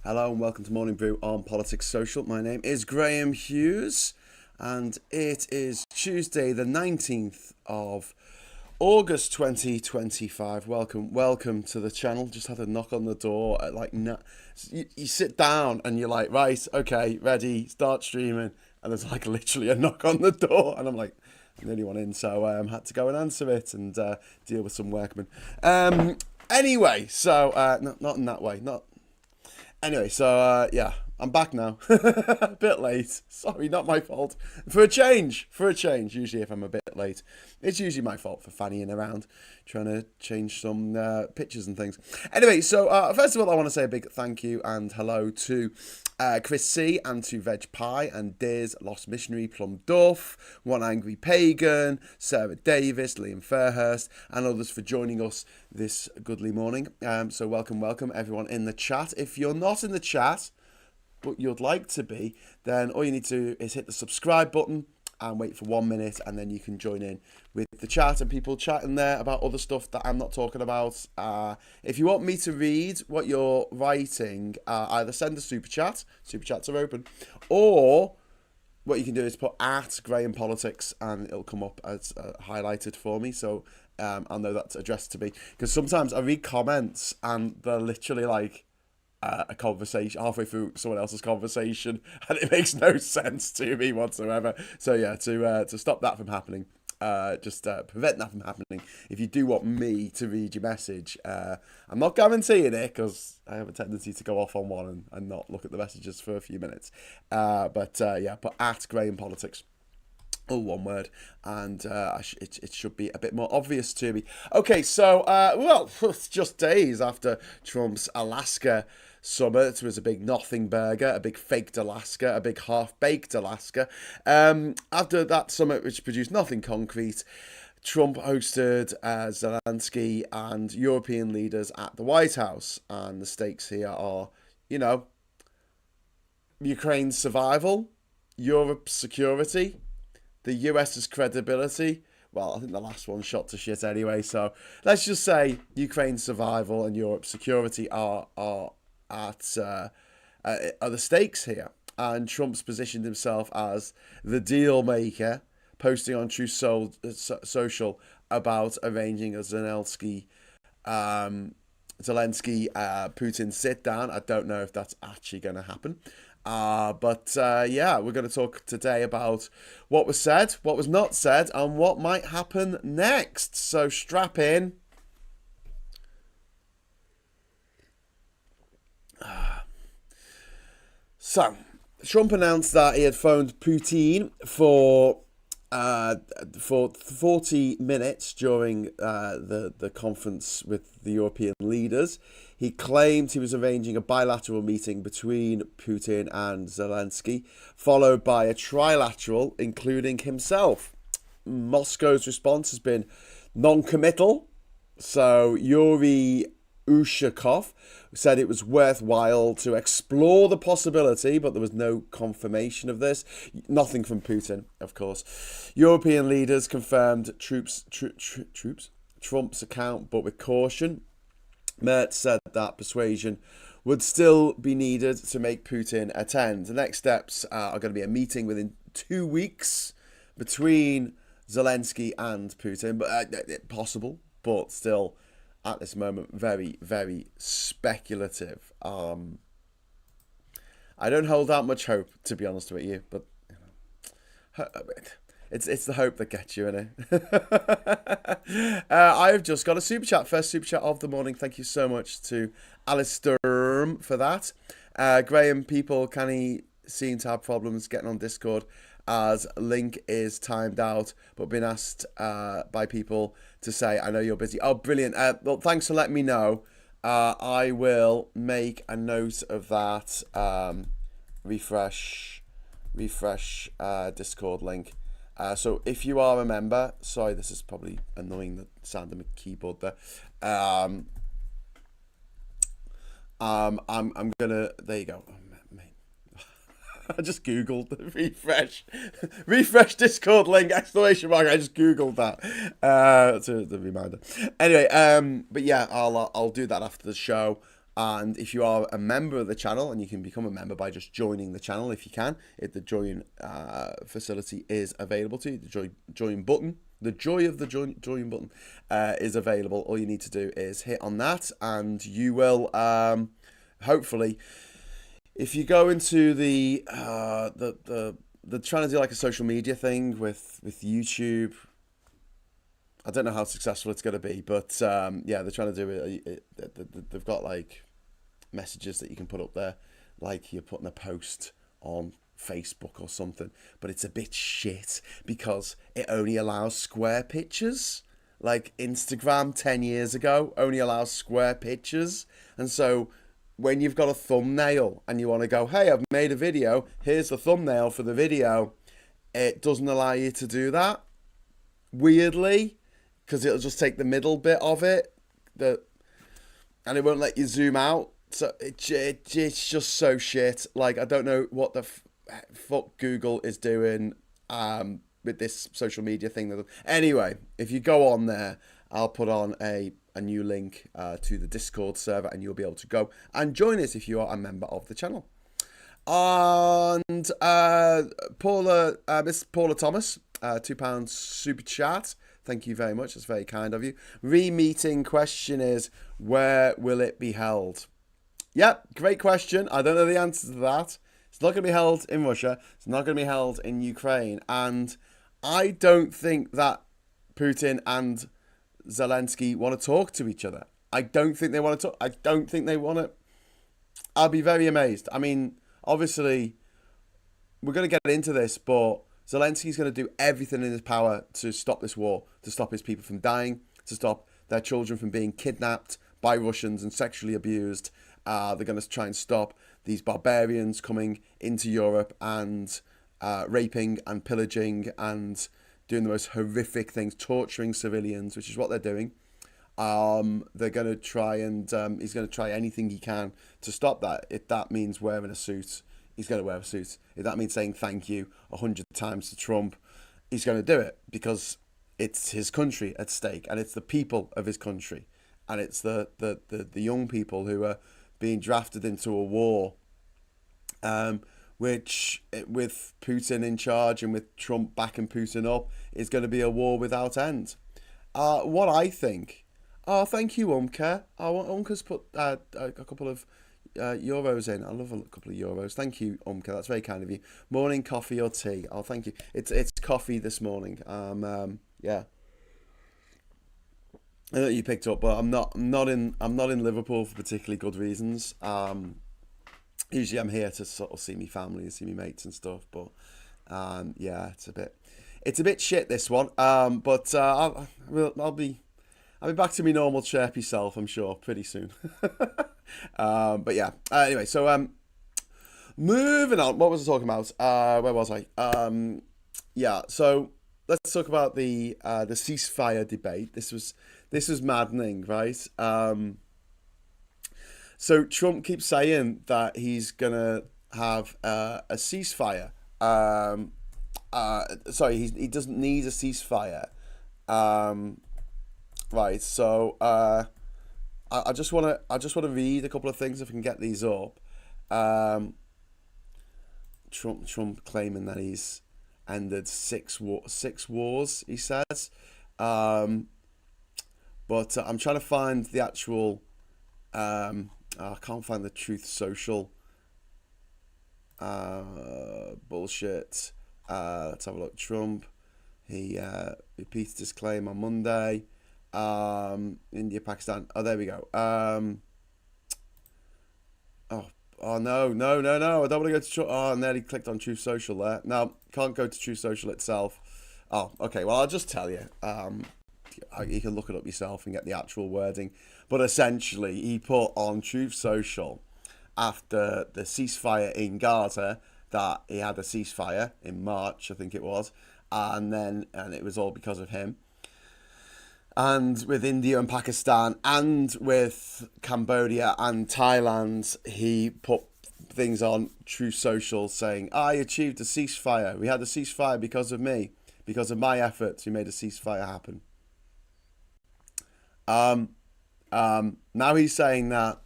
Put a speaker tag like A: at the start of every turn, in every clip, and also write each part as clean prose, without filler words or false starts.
A: Hello and welcome to Morning Brew on Politics Social. My name is Graham Hughes and it is Tuesday the 19th of August 2025. Welcome to the channel. Just had a knock on the door at you sit down and you're like, right, okay, ready, start streaming. And there's like literally a knock on the door and I'm like, I'm the only one in, so I had to go and answer it and deal with some workmen. Anyway, so not in that way, not. Anyway, so yeah, I'm back now. A bit late. Sorry, not my fault. For a change. Usually if I'm a bit late, it's usually my fault for fannying around, trying to change some pictures and things. Anyway, so first of all, I want to say a big thank you and hello to Chris C and to Veg Pie and Diz, Lost Missionary, Plum Duff, One Angry Pagan, Sarah Davis, Liam Fairhurst, and others for joining us this goodly morning. So welcome everyone in the chat. If you're not in the chat, but you'd like to be, then all you need to do is hit the subscribe button and wait for 1 minute, and then you can join in with the chat and people chatting there about other stuff that I'm not talking about. If you want me to read what you're writing, either send a super chat, super chats are open, or what you can do is put at Graham Politics and it'll come up as highlighted for me, so I'll know that's addressed to me, because sometimes I read comments and they're literally like a conversation halfway through someone else's conversation and it makes no sense to me whatsoever. So yeah, to stop that from happening, prevent that from happening, if you do want me to read your message, I'm not guaranteeing it because I have a tendency to go off on one and not look at the messages for a few minutes, but put at Graham Politics, all one word, and it should be a bit more obvious to me. Okay, so it's just days after Trump's Alaska summit. It was a big nothing burger, a big faked Alaska, a big half-baked Alaska. After that summit, which produced nothing concrete, Trump hosted Zelensky and European leaders at the White House, and the stakes here are, Ukraine's survival, Europe's security, the US's credibility. Well, I think the last one shot to shit anyway, so let's just say Ukraine's survival and Europe's security are the stakes here. And Trump's positioned himself as the deal maker, posting on Truth Social about arranging a Zelensky Putin sit down. I don't know if that's actually going to happen. But we're going to talk today about what was said, what was not said, and what might happen next. So strap in. So, Trump announced that he had phoned Putin for 40 minutes during the conference with the European leaders. He claimed he was arranging a bilateral meeting between Putin and Zelensky, followed by a trilateral, including himself. Moscow's response has been non-committal. So Yuri Ushakov said it was worthwhile to explore the possibility, but there was no confirmation of this. Nothing from Putin, of course. European leaders confirmed Trump's account, but with caution. Merz said that persuasion would still be needed to make Putin attend. The next steps are going to be a meeting within 2 weeks between Zelensky and Putin, but possible, but still at this moment very, very speculative. I don't hold out much hope, to be honest with you, but it's the hope that gets you, innit? I've just got a super chat, first super chat of the morning. Thank you so much to Alistair for that. Graham, people can he seem to have problems getting on Discord as link is timed out, but been asked by people to say, I know you're busy. Oh, brilliant. Well, thanks for letting me know. I will make a note of that. Refresh Discord link. So if you are a member, sorry, this is probably annoying, the sound of my keyboard there. I'm gonna, there you go. I just googled refresh Discord link, exclamation mark. I just googled that. That's the reminder. Anyway, but yeah, I'll do that after the show. And if you are a member of the channel, and you can become a member by just joining the channel if you can, if the join facility is available to you, the join button, the joy of the join button is available. All you need to do is hit on that, and you will hopefully, if you go into the trying to do like a social media thing with YouTube. I don't know how successful it's going to be, but yeah, they're trying to do it. They've got like messages that you can put up there, like you're putting a post on Facebook or something, but it's a bit shit because it only allows square pictures. Like Instagram 10 years ago only allows square pictures, and so when you've got a thumbnail and you want to go, hey, I've made a video, here's the thumbnail for the video, it doesn't allow you to do that, weirdly, because it'll just take the middle bit of it, and it won't let you zoom out. So it's just so shit. Like, I don't know what the fuck Google is doing with this social media thing. Anyway, if you go on there, I'll put on a new link to the Discord server, and you'll be able to go and join us if you are a member of the channel. And Miss Paula Thomas, £2 super chat. Thank you very much. That's very kind of you. Re-meeting question is, where will it be held? Yep, great question. I don't know the answer to that. It's not going to be held in Russia. It's not going to be held in Ukraine. And I don't think that Putin and Zelensky want to talk to each other. I don't think they want to talk. I don't think they want to. I'll be very amazed. I mean, obviously, we're going to get into this, but Zelensky's going to do everything in his power to stop this war, to stop his people from dying, to stop their children from being kidnapped by Russians and sexually abused. They're going to try and stop these barbarians coming into Europe and raping and pillaging and doing the most horrific things, torturing civilians, which is what they're doing. They're going to try and he's going to try anything he can to stop that. If that means wearing a suit, he's going to wear a suit. If that means saying thank you 100 times to Trump, he's going to do it, because it's his country at stake, and it's the people of his country, and it's the young people who are being drafted into a war, which, with Putin in charge and with Trump backing Putin up, is going to be a war without end. What I think... Oh, thank you, Umka. Umka's put a couple of euros in. I love a couple of euros. Thank you, Umka. That's very kind of you. Morning coffee or tea? Oh, thank you. It's coffee this morning. Yeah. I know you picked up, but I'm not in Liverpool for particularly good reasons. Usually I'm here to sort of see me family and see me mates and stuff. But yeah, it's a bit shit, this one. But I'll be back to my normal chirpy self, I'm sure, pretty soon. But yeah. Anyway, so moving on. What was I talking about? Where was I? Yeah. So let's talk about the ceasefire debate. This was maddening, right? So Trump keeps saying that he's gonna have a ceasefire. Sorry, he doesn't need a ceasefire. Right. So I just want to read a couple of things if I can get these up. Trump claiming that he's ended six wars, he says. But I'm trying to find the actual. I can't find the Truth Social bullshit. Let's have a look. Trump, he repeated his claim on Monday. India, Pakistan. Oh, there we go. Oh no. I don't want to go to. Oh, I nearly clicked on Truth Social there. No, can't go to Truth Social itself. Oh, okay. Well, I'll just tell you. You can look it up yourself and get the actual wording. But essentially, he put on Truth Social after the ceasefire in Gaza that he had a ceasefire in March, I think it was, and it was all because of him. And with India and Pakistan and with Cambodia and Thailand, he put things on Truth Social saying, I achieved a ceasefire. We had a ceasefire because of me. Because of my efforts, we made a ceasefire happen. Now he's saying that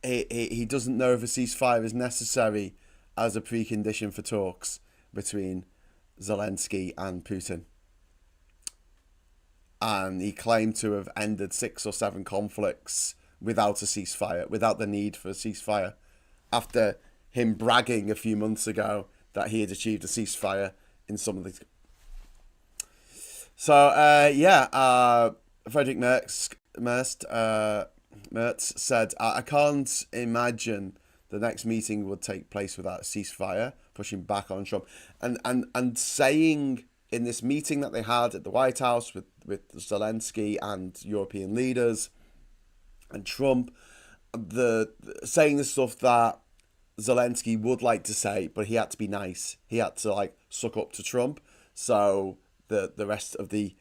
A: he doesn't know if a ceasefire is necessary as a precondition for talks between Zelensky and Putin. And he claimed to have ended 6 or 7 conflicts without a ceasefire, without the need for a ceasefire, after him bragging a few months ago that he had achieved a ceasefire in some of the... So, Frederick Merz said, I can't imagine the next meeting would take place without a ceasefire, pushing back on Trump. And saying in this meeting that they had at the White House with Zelensky and European leaders and Trump, saying the stuff that Zelensky would like to say, but he had to be nice. He had to like suck up to Trump, so the rest of the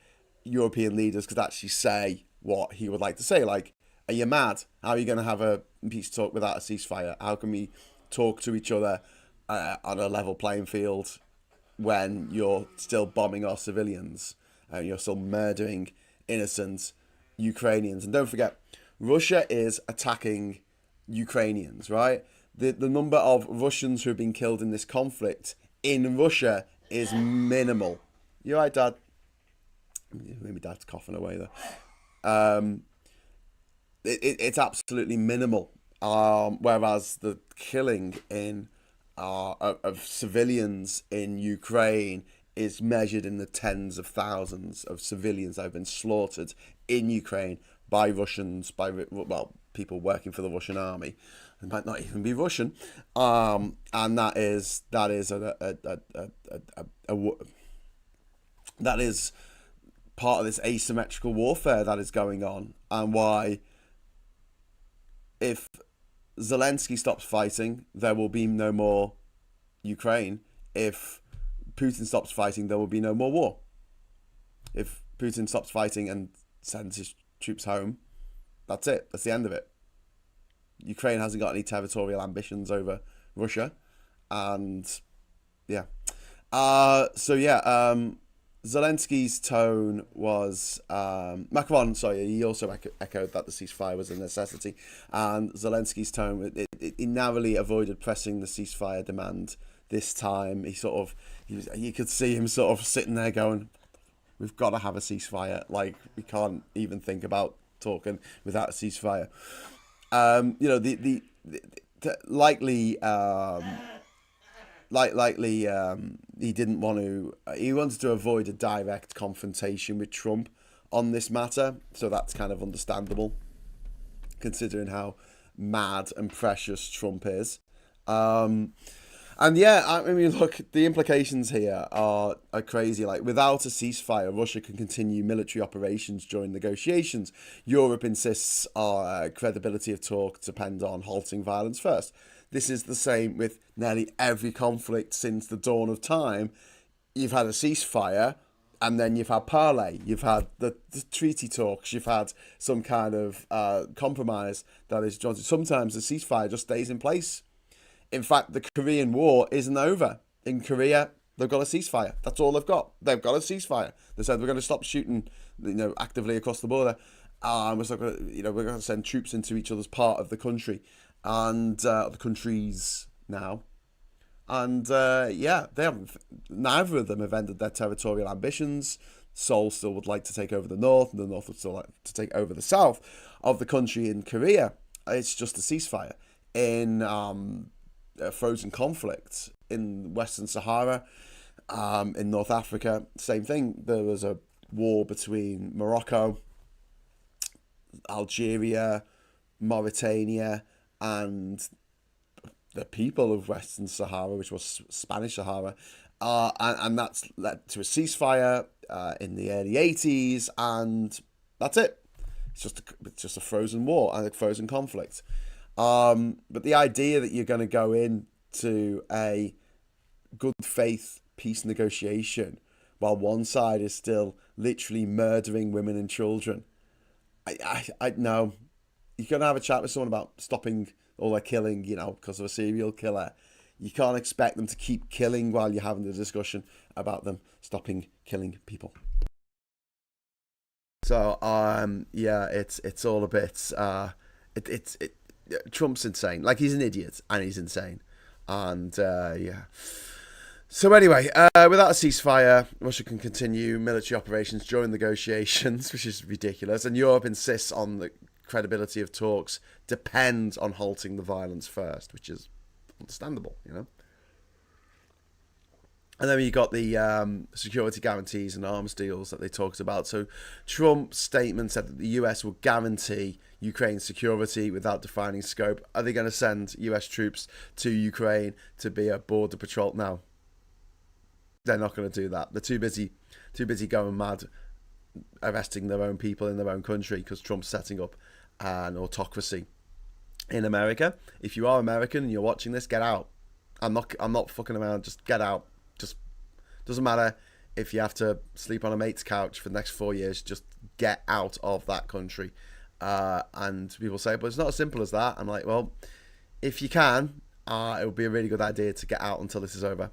A: European leaders could actually say what he would like to say. Like, are you mad? How are you going to have a peace talk without a ceasefire? How can we talk to each other on a level playing field when you're still bombing our civilians and you're still murdering innocent Ukrainians? And don't forget, Russia is attacking Ukrainians, right? The number of Russians who have been killed in this conflict in Russia is minimal. You right, Dad? Maybe Dad's coughing away there. It's absolutely minimal. Whereas the killing of civilians in Ukraine is measured in the tens of thousands of civilians that have been slaughtered in Ukraine by Russians, by people working for the Russian army. It might not even be Russian, and that is part of this asymmetrical warfare that is going on, and why, if Zelensky stops fighting, there will be no more Ukraine. If Putin stops fighting, there will be no more war. If Putin stops fighting and sends his troops home, that's it. That's the end of it. Ukraine hasn't got any territorial ambitions over Russia. And yeah. Zelensky's tone was... Macron, he also echoed that the ceasefire was a necessity. And Zelensky's tone, he narrowly avoided pressing the ceasefire demand this time. You could see him sort of sitting there going, we've got to have a ceasefire. Like, we can't even think about talking without a ceasefire. He didn't want to. He wanted to avoid a direct confrontation with Trump on this matter, so that's kind of understandable, considering how mad and precious Trump is. Look, the implications here are crazy. Like, without a ceasefire, Russia can continue military operations during negotiations. Europe insists our credibility of talk depends on halting violence first. This is the same with nearly every conflict since the dawn of time. You've had a ceasefire, and then you've had parley. You've had the treaty talks. You've had some kind of compromise that is joined. Sometimes the ceasefire just stays in place. In fact, the Korean War isn't over. In Korea, they've got a ceasefire. That's all they've got. They've got a ceasefire. They said we're going to stop shooting, actively across the border. We're going to send troops into each other's part of the country and the countries now. And neither of them have ended their territorial ambitions. Seoul still would like to take over the north, and the north would still like to take over the south of the country. In Korea, it's just a ceasefire. In frozen conflict in Western Sahara, in North Africa, same thing. There was a war between Morocco, Algeria, Mauritania, and the people of Western Sahara, which was Spanish Sahara, and that's led to a ceasefire in the early 80s, and that's it. It's just a frozen war and a frozen conflict. But the idea that you're going to go into a good faith peace negotiation while one side is still literally murdering women and children, I know. You're going to have a chat with someone about stopping all their killing, because of a serial killer. You can't expect them to keep killing while you're having the discussion about them stopping killing people. So, it's all a bit, Trump's insane. Like, he's an idiot and he's insane. And yeah. So anyway, without a ceasefire, Russia can continue military operations during negotiations, which is ridiculous. And Europe insists on the credibility of talks depends on halting the violence first, which is understandable, you know. And then you got the security guarantees and arms deals that they talked about. So Trump's statement said that the US will guarantee Ukraine's security without defining scope. Are they going to send US troops to Ukraine to be a border patrol? No. They're not going to do that. They're too busy going mad, arresting their own people in their own country because Trump's setting up an autocracy in America. If you are American and you're watching this, get out. I'm not fucking around. Just get out. Just doesn't matter if you have to sleep on a mate's couch for the next 4 years. Just get out of that country. And people say, but it's not as simple as that. I'm like, well, if you can, it would be a really good idea to get out until this is over.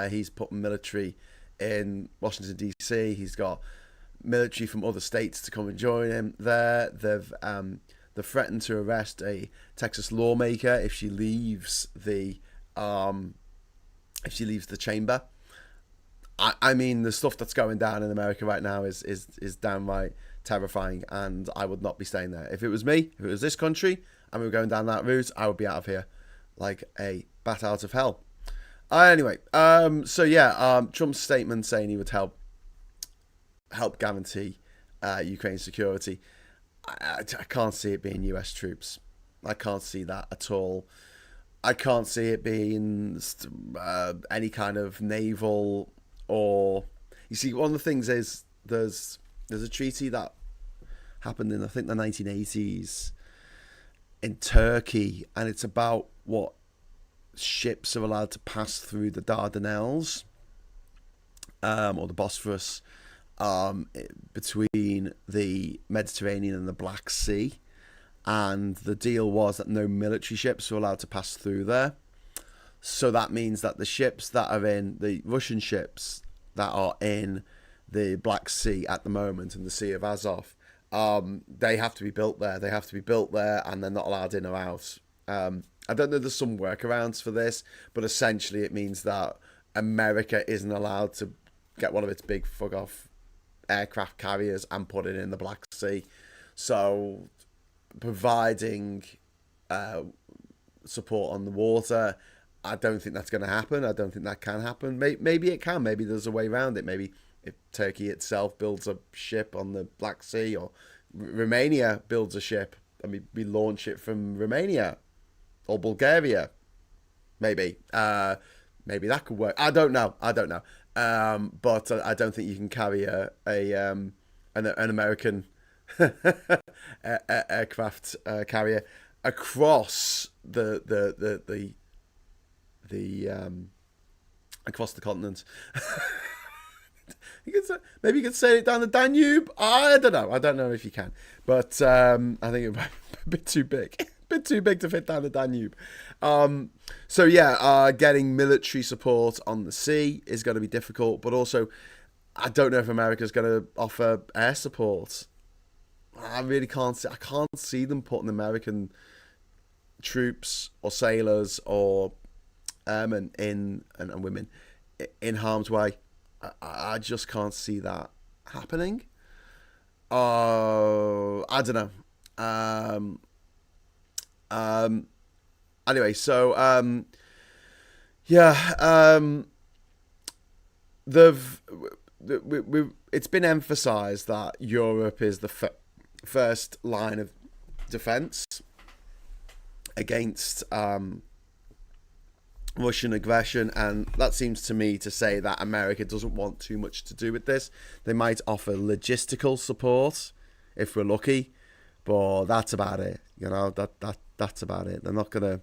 A: He's put military in Washington, D.C. He's got military from other states to come and join him there. They've threatened to arrest a Texas lawmaker if she leaves the chamber. I mean, the stuff that's going down in America right now is downright terrifying, and I would not be staying there. If it was me, if it was this country, and we were going down that route, I would be out of here like a bat out of hell. Anyway, so yeah, Trump's statement saying he would help guarantee Ukraine's security. I can't see it being US troops. I can't see that at all. I can't see it being any kind of naval or... You see, one of the things is there's a treaty that happened in, I think, the 1980s in Turkey, and it's about what ships are allowed to pass through the Dardanelles or the Bosphorus between the Mediterranean and the Black Sea. And the deal was that no military ships were allowed to pass through there. So that means that the ships that are in, the Russian ships that are in the Black Sea at the moment and the Sea of Azov, they have to be built there. They have to be built there, and they're not allowed in or out. I don't know, there's some workarounds for this, but essentially it means that America isn't allowed to get one of its big fuck-off aircraft carriers and put it in the Black Sea. So providing support on the water, I don't think that's going to happen. I don't think that can happen. Maybe it can. Maybe there's a way around it. Maybe if Turkey itself builds a ship on the Black Sea, or Romania builds a ship and we launch it from Romania or Bulgaria, maybe that could work. I don't know. But I don't think you can carry an American aircraft carrier across across the continent. Maybe you could sail it down the Danube. I don't know if you can, but I think it might be a bit too big. Bit too big to fit down the Danube. So yeah, getting military support on the sea is going to be difficult, but also I don't know if America's going to offer air support. I really can't see. I can't see them putting American troops or sailors or airmen and women in harm's way. I just can't see that happening. I don't know. Anyway, so it's been emphasised that Europe is the first line of defence against Russian aggression, and that seems to me to say that America doesn't want too much to do with this. They might offer logistical support if we're lucky, but that's about it. You know, that's about it. They're not gonna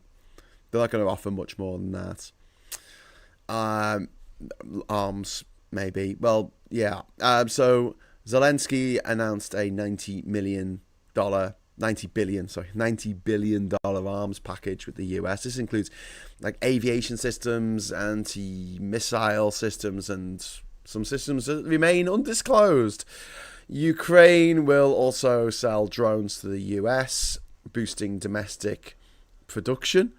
A: offer much more than that. Arms, maybe. Well, yeah. So Zelensky announced a $90 billion arms package with the US. This includes like aviation systems, anti-missile systems, and some systems that remain undisclosed. Ukraine will also sell drones to the US, boosting domestic production,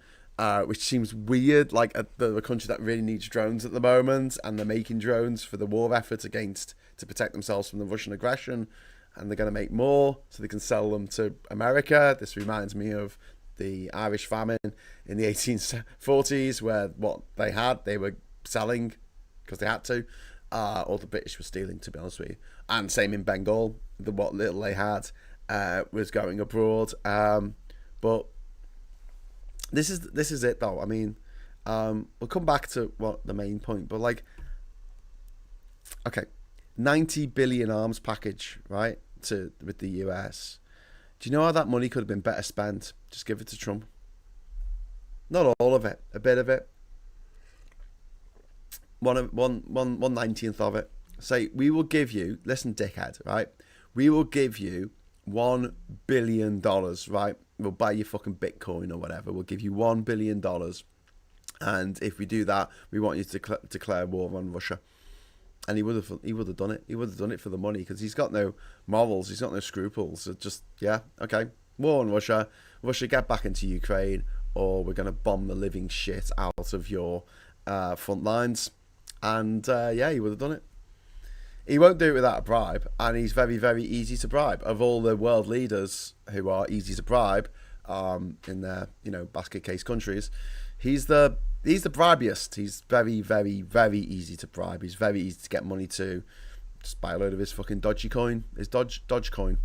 A: which seems weird. Like the country that really needs drones at the moment, and they're making drones for the war effort to protect themselves from the Russian aggression, and they're going to make more so they can sell them to America. This reminds me of the Irish famine in the 1840s, where what they were selling because they had to, or the British were stealing, to be honest with you. And same in Bengal, what little they had was going abroad. But this is it, though. I mean, we'll come back to what the main point, but like, okay, 90 billion arms package, right, with the US. Do you know how that money could have been better spent? Just give it to Trump. Not all of it, a bit of it. 1/19th of it. Say, we will give you, listen, dickhead, right? We will give you $1 billion, right? We'll buy you fucking Bitcoin or whatever. We'll give you $1 billion. And if we do that, we want you to declare war on Russia. And he would have done it. He would have done it for the money, because he's got no morals. He's got no scruples. So just, yeah, okay. War on Russia. Russia, get back into Ukraine, or we're going to bomb the living shit out of your front lines. And, yeah, he would have done it. He won't do it without a bribe. And he's very, very easy to bribe. Of all the world leaders who are easy to bribe in their, basket case countries, he's the bribiest. He's very, very, very easy to bribe. He's very easy to get money to. Just buy a load of his fucking dodgy coin. His Dodge coin.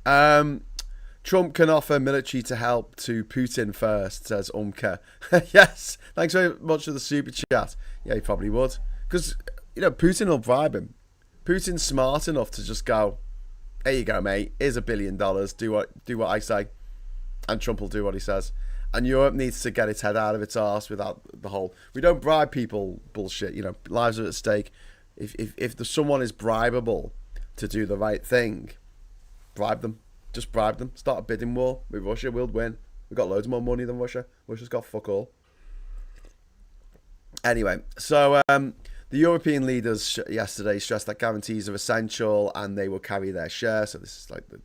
A: Trump can offer military to help to Putin first, says Umka. Yes, thanks very much for the super chat. Yeah, he probably would. Because, Putin will bribe him. Putin's smart enough to just go, there you go, mate. Here's $1 billion. Do what I say. And Trump will do what he says. And Europe needs to get its head out of its arse without the whole, we don't bribe people bullshit. Lives are at stake. If someone is bribable to do the right thing, bribe them. Just bribe them. Start a bidding war with Russia. We'll win. We've got loads more money than Russia. Russia's got fuck all. Anyway, so the European leaders yesterday stressed that guarantees are essential and they will carry their share. So this is like the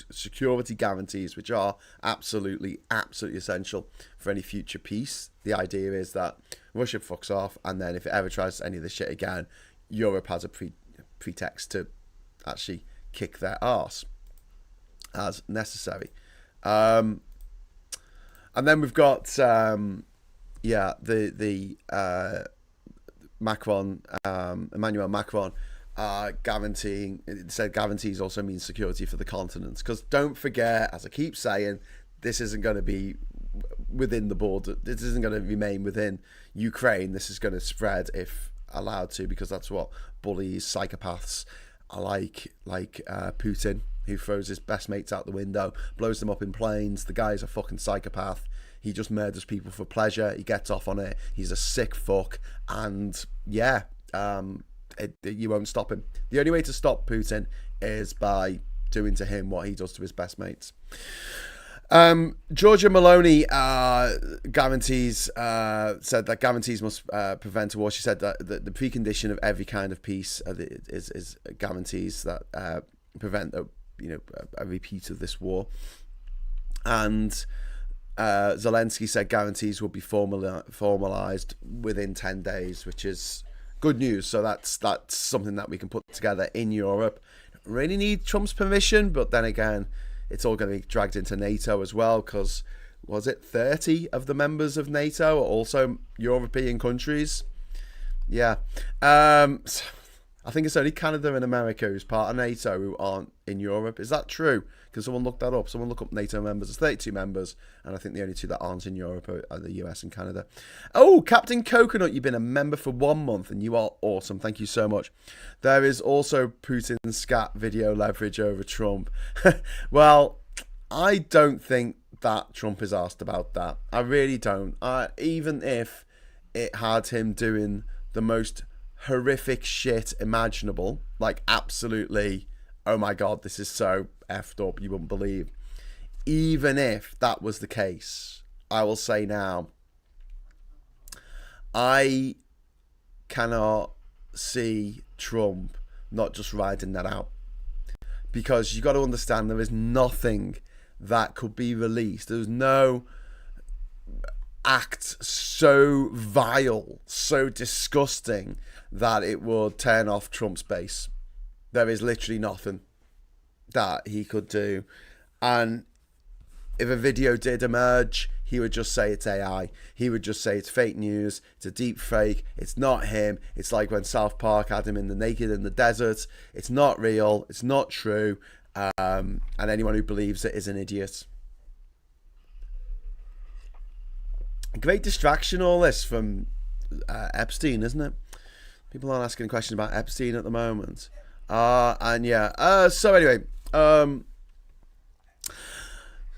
A: security guarantees, which are absolutely essential for any future peace. The idea is that Russia fucks off, and then if it ever tries any of this shit again, Europe has a pretext to actually kick their arse as necessary. And then we've got Macron, Emmanuel Macron, guaranteeing. It said guarantees also means security for the continent, because don't forget, as I keep saying, this isn't going to be within the border. This isn't going to remain within Ukraine. This is going to spread if allowed to, because that's what bullies, psychopaths are like Putin, who throws his best mates out the window, blows them up in planes. The guy's a fucking psychopath. He just murders people for pleasure. He gets off on it. He's a sick fuck. And yeah, you won't stop him. The only way to stop Putin is by doing to him what he does to his best mates. Georgia Maloney guarantees said that guarantees must prevent a war. She said that the precondition of every kind of peace is guarantees that prevent a repeat of this war. And Zelensky said guarantees will be formalized within 10 days, which is good news. So that's something that we can put together in Europe. Really need Trump's permission, but then again, it's all going to be dragged into NATO as well, because was it 30 of the members of NATO are also European countries? Yeah. I think it's only Canada and America who's part of NATO who aren't in Europe. Is that true? Can someone look that up? Someone look up NATO members. There's 32 members, and I think the only two that aren't in Europe are the US and Canada. Oh, Captain Coconut, you've been a member for 1 month, and you are awesome. Thank you so much. There is also Putin's scat video leverage over Trump. Well, I don't think that Trump is asked about that. I really don't. Even if it had him doing the most horrific shit imaginable, like absolutely, oh my god, this is so effed up, you wouldn't believe. Even if that was the case, I will say now, I cannot see Trump not just riding that out, because you got to understand there is nothing that could be released. There's no act so vile, so disgusting that it would turn off Trump's base. There is literally nothing that he could do. And if a video did emerge, he would just say it's AI. He would just say it's fake news, it's a deep fake, it's not him. It's like when South Park had him in the naked in the desert. It's not real, it's not true, and anyone who believes it is an idiot. Great distraction, all this, from Epstein, isn't it? People aren't asking questions about Epstein at the moment. And yeah, so anyway,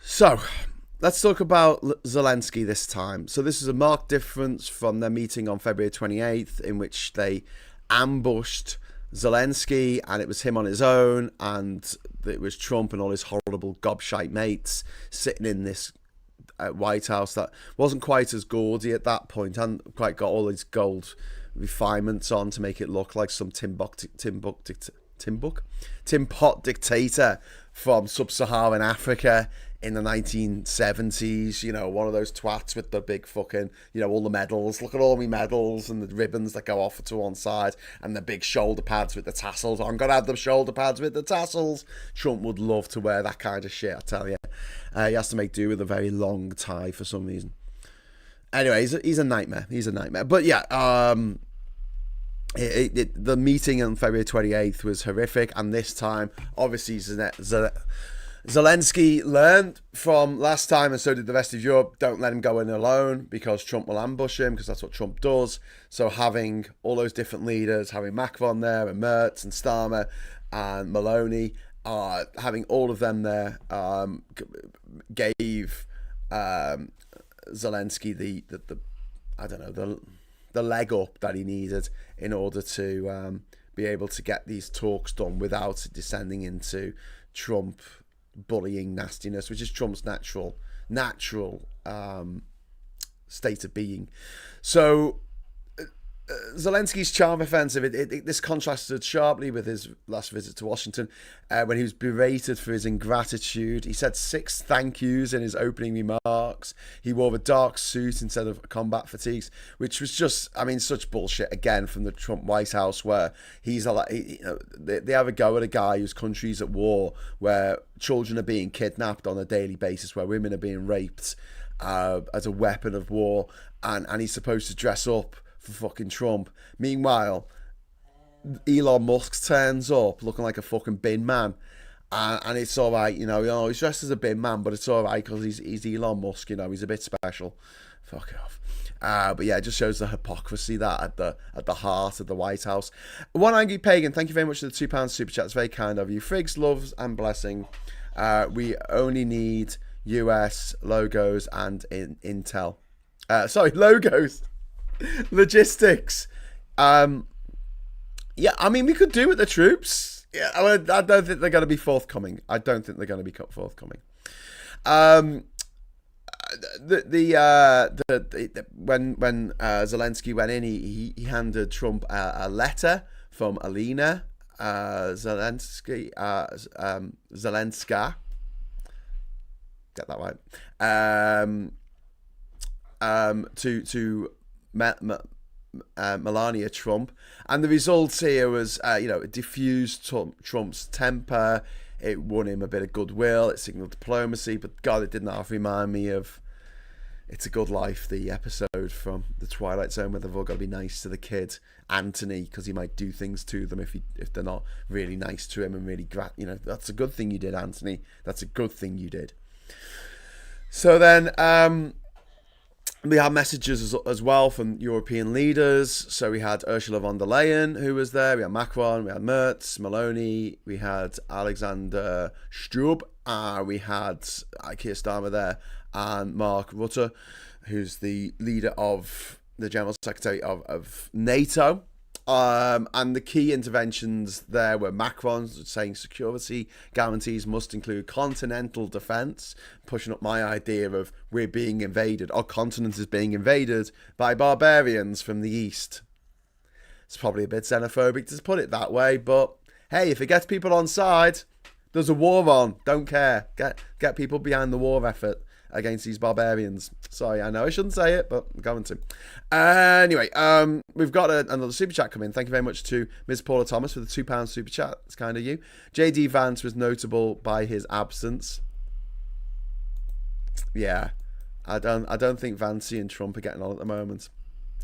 A: so let's talk about Zelensky this time. So this is a marked difference from their meeting on February 28th, in which they ambushed Zelensky, and it was him on his own, and it was Trump and all his horrible gobshite mates sitting in this White House that wasn't quite as gaudy at that point, and quite got all these gold refinements on to make it look like some Tim Pot dictator from sub-Saharan Africa in the 1970s, you know, one of those twats with the big fucking, you know, all the medals. Look at all my medals and the ribbons that go off to one side, and the big shoulder pads with the tassels. I'm gonna have them shoulder pads with the tassels. Trump would love to wear that kind of shit, I tell you. He has to make do with a very long tie for some reason. Anyway, he's a nightmare. He's a nightmare. But yeah, the meeting on February 28th was horrific, and this time, obviously, Zelensky learned from last time, and so did the rest of Europe. Don't let him go in alone, because Trump will ambush him, because that's what Trump does. So having all those different leaders, having Macron there, and Merz, and Starmer, and Maloney, having all of them there, gave Zelensky the I don't know, the leg up that he needed in order to be able to get these talks done without descending into Trump bullying nastiness, which is Trump's natural state of being. So Zelensky's charm offensive, this contrasted sharply with his last visit to Washington, when he was berated for his ingratitude. He said 6 thank yous in his opening remarks. He wore a dark suit instead of combat fatigues, which was just, I mean, such bullshit again from the Trump White House, where he's they have a go at a guy whose country's at war, where children are being kidnapped on a daily basis, where women are being raped as a weapon of war, and he's supposed to dress up for fucking Trump. Meanwhile, Elon Musk turns up looking like a fucking bin man, and it's all right, you know, he's dressed as a bin man, but it's all right because he's Elon Musk, you know, he's a bit special. Fuck off. But yeah, it just shows the hypocrisy that at the heart of the White House. One Angry Pagan, thank you very much for the £2 super chat. It's very kind of you. Frigs, loves and blessing. We only need US logos and intel. Logos. Logistics. Yeah, I mean, we could do with the troops. Yeah, I don't think they're going to be forthcoming. When Zelensky went in, he handed Trump a letter from Alina Zelensky, Zelenska. Get that right. To Melania Trump, and the results here was, it diffused Trump's temper. It won him a bit of goodwill. It signalled diplomacy, but God, it didn't half remind me of It's a Good Life, the episode from The Twilight Zone where they've all got to be nice to the kid Anthony because he might do things to them if they're not really nice to him and really that's a good thing you did, Anthony. That's a good thing you did. So then we had messages as well from European leaders. So we had Ursula von der Leyen, who was there. We had Macron, we had Merz, Maloney, we had Alexander Stubb, we had Keir Starmer there, and Mark Rutte, who's the leader of the General Secretary of NATO. And the key interventions there were Macron saying security guarantees must include continental defence, pushing up my idea of we're being invaded, our continent is being invaded by barbarians from the east. It's probably a bit xenophobic to put it that way, but hey, if it gets people on side, there's a war on, don't care. Get people behind the war effort. against these barbarians. Sorry, I know I shouldn't say it, but I'm going to. Anyway, we've got another super chat come in. Thank you very much to Ms. Paula Thomas for the £2 super chat. It's kind of you. JD Vance was notable by his absence. Yeah, I don't think Vance and Trump are getting on at the moment.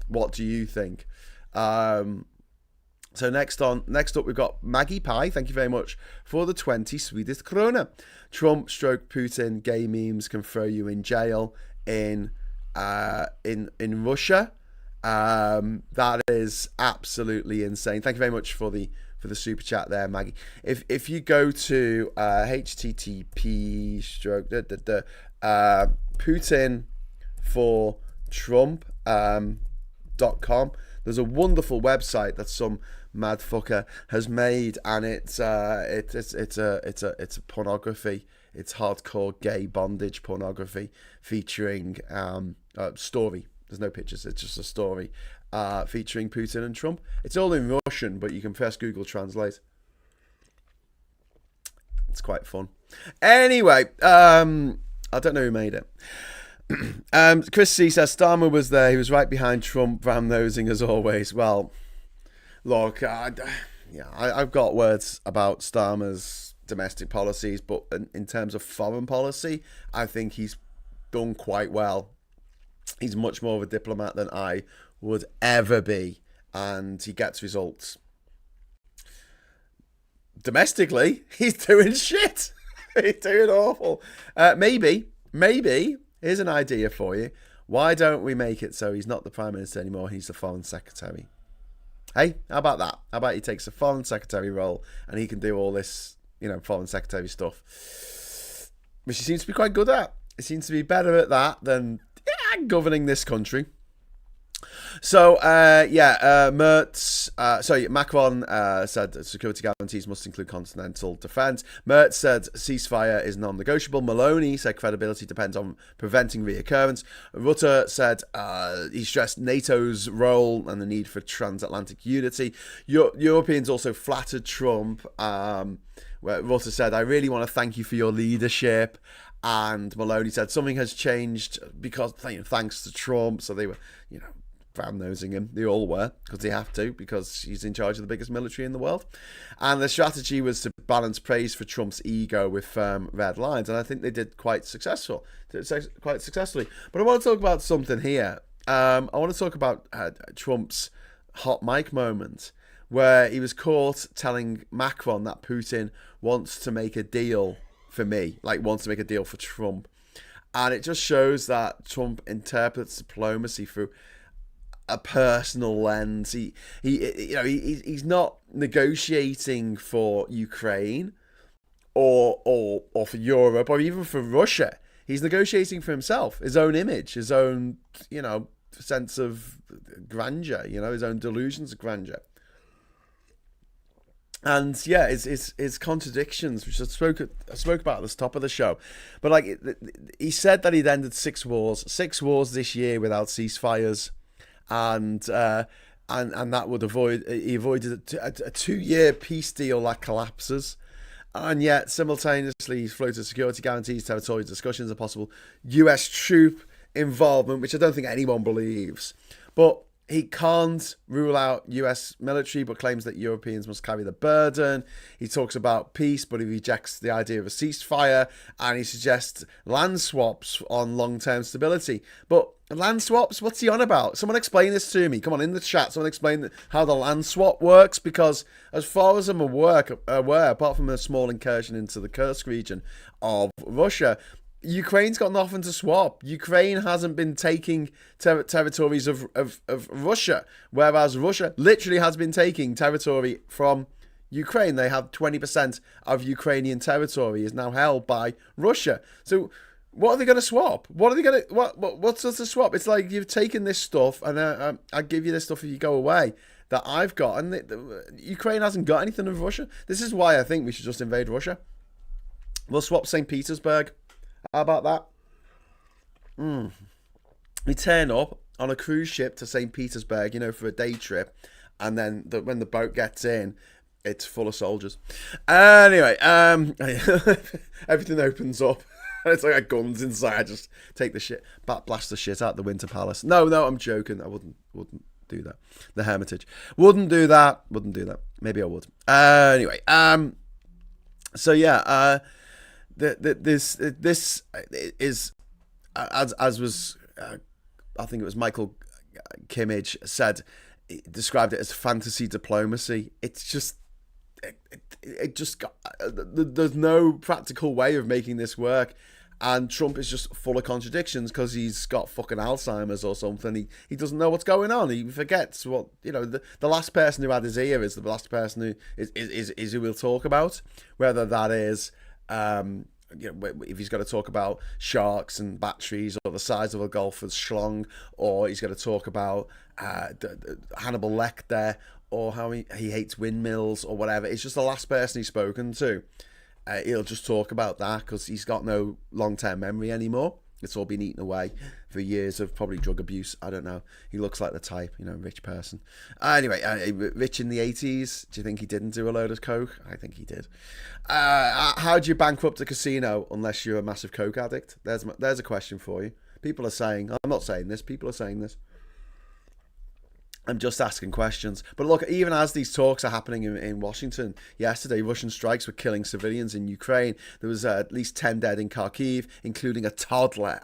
A: What do you think? So next up we've got Maggie Pie. Thank you very much for the 20 Swedish krona. Trump stroke Putin gay memes can throw you in jail in Russia. That is absolutely insane. Thank you very much for the super chat there, Maggie. If you go to http stroke Putin for Trump.com. There's a wonderful website that some mad fucker has made, and it's a pornography. It's hardcore gay bondage pornography featuring story. There's no pictures. It's just a story featuring Putin and Trump. It's all in Russian, but you can press Google Translate. It's quite fun. Anyway, I don't know who made it. Chris C says Starmer was there. He was right behind Trump, ram-nosing as always. Well, look, I've got words about Starmer's domestic policies, but in terms of foreign policy, I think he's done quite well. He's much more of a diplomat than I would ever be, and he gets results. Domestically, he's doing shit. He's doing awful. Maybe, here's an idea for you. Why don't we make it so he's not the Prime Minister anymore, he's the Foreign Secretary? Hey, how about that? How about he takes a Foreign Secretary role and he can do all this, Foreign Secretary stuff, which he seems to be quite good at. He seems to be better at that than governing this country. So, Macron said security guarantees must include continental defence. Merz said ceasefire is non-negotiable. Maloney said credibility depends on preventing reoccurrence. Rutte said he stressed NATO's role and the need for transatlantic unity. Europeans also flattered Trump, where Rutte said, I really want to thank you for your leadership. And Maloney said something has changed because thanks to Trump. So they were, ram-nosing him. They all were, because they have to, because he's in charge of the biggest military in the world. And the strategy was to balance praise for Trump's ego with firm red lines. And I think they did quite successfully. But I want to talk about something here. I want to talk about Trump's hot mic moment, where he was caught telling Macron that Putin wants to make a deal for me, wants to make a deal for Trump. And it just shows that Trump interprets diplomacy through a personal lens. He's not negotiating for Ukraine or for Europe or even for Russia. He's negotiating for himself, his own image, his own, sense of grandeur, his own delusions of grandeur. And his contradictions, which I spoke about at the top of the show. But he said that he'd ended 6 wars this year without ceasefires, and that would avoided a 2-year peace deal that collapses. And yet simultaneously he's floated security guarantees, territorial discussions, and possible US troop involvement, which I don't think anyone believes. But he can't rule out US military, but claims that Europeans must carry the burden. He talks about peace, but he rejects the idea of a ceasefire, and he suggests land swaps on long-term stability. But land swaps, what's he on about? Someone explain this to me. Come on, in the chat, someone explain how the land swap works, because as far as I'm aware, apart from a small incursion into the Kursk region of Russia, Ukraine's got nothing to swap. Ukraine hasn't been taking territories of Russia, whereas Russia literally has been taking territory from Ukraine. They have 20% of Ukrainian territory is now held by Russia. So what are they going to swap? What's the swap? It's like you've taken this stuff and I give you this stuff if you go away that I've got, and Ukraine hasn't got anything of Russia. This is why I think we should just invade Russia. We'll swap St. Petersburg. How about that? We turn up on a cruise ship to St. Petersburg, for a day trip, and then when the boat gets in, it's full of soldiers. Anyway, everything opens up. It's like a guns inside. Just take the shit, blast the shit out the Winter Palace. No, I'm joking. I wouldn't do that. The Hermitage. Wouldn't do that. Maybe I would. Anyway. So yeah. This is as was I think it was Michael Kimmage said, described it as fantasy diplomacy. It's just it just got, there's no practical way of making this work, and Trump is just full of contradictions because he's got fucking Alzheimer's or something. He doesn't know what's going on. He forgets what, you know, the last person who had his ear is the last person who is who we'll talk about, whether that is you know, if he's got to talk about sharks and batteries or the size of a golfer's schlong, or he's got to talk about Hannibal Lecter, or how he hates windmills or whatever. It's just the last person he's spoken to. He'll just talk about that because he's got no long-term memory anymore. It's all been eaten away for years of probably drug abuse. I don't know. He looks like the type, you know, rich person. Anyway, rich in the 80s. Do you think he didn't do a load of coke? I think he did. How do you bankrupt a casino unless you're a massive coke addict? There's a question for you. People are saying, I'm not saying this, people are saying this. I'm just asking questions. But look, even as these talks are happening in Washington, yesterday Russian strikes were killing civilians in Ukraine. There was at least 10 dead in Kharkiv, including a toddler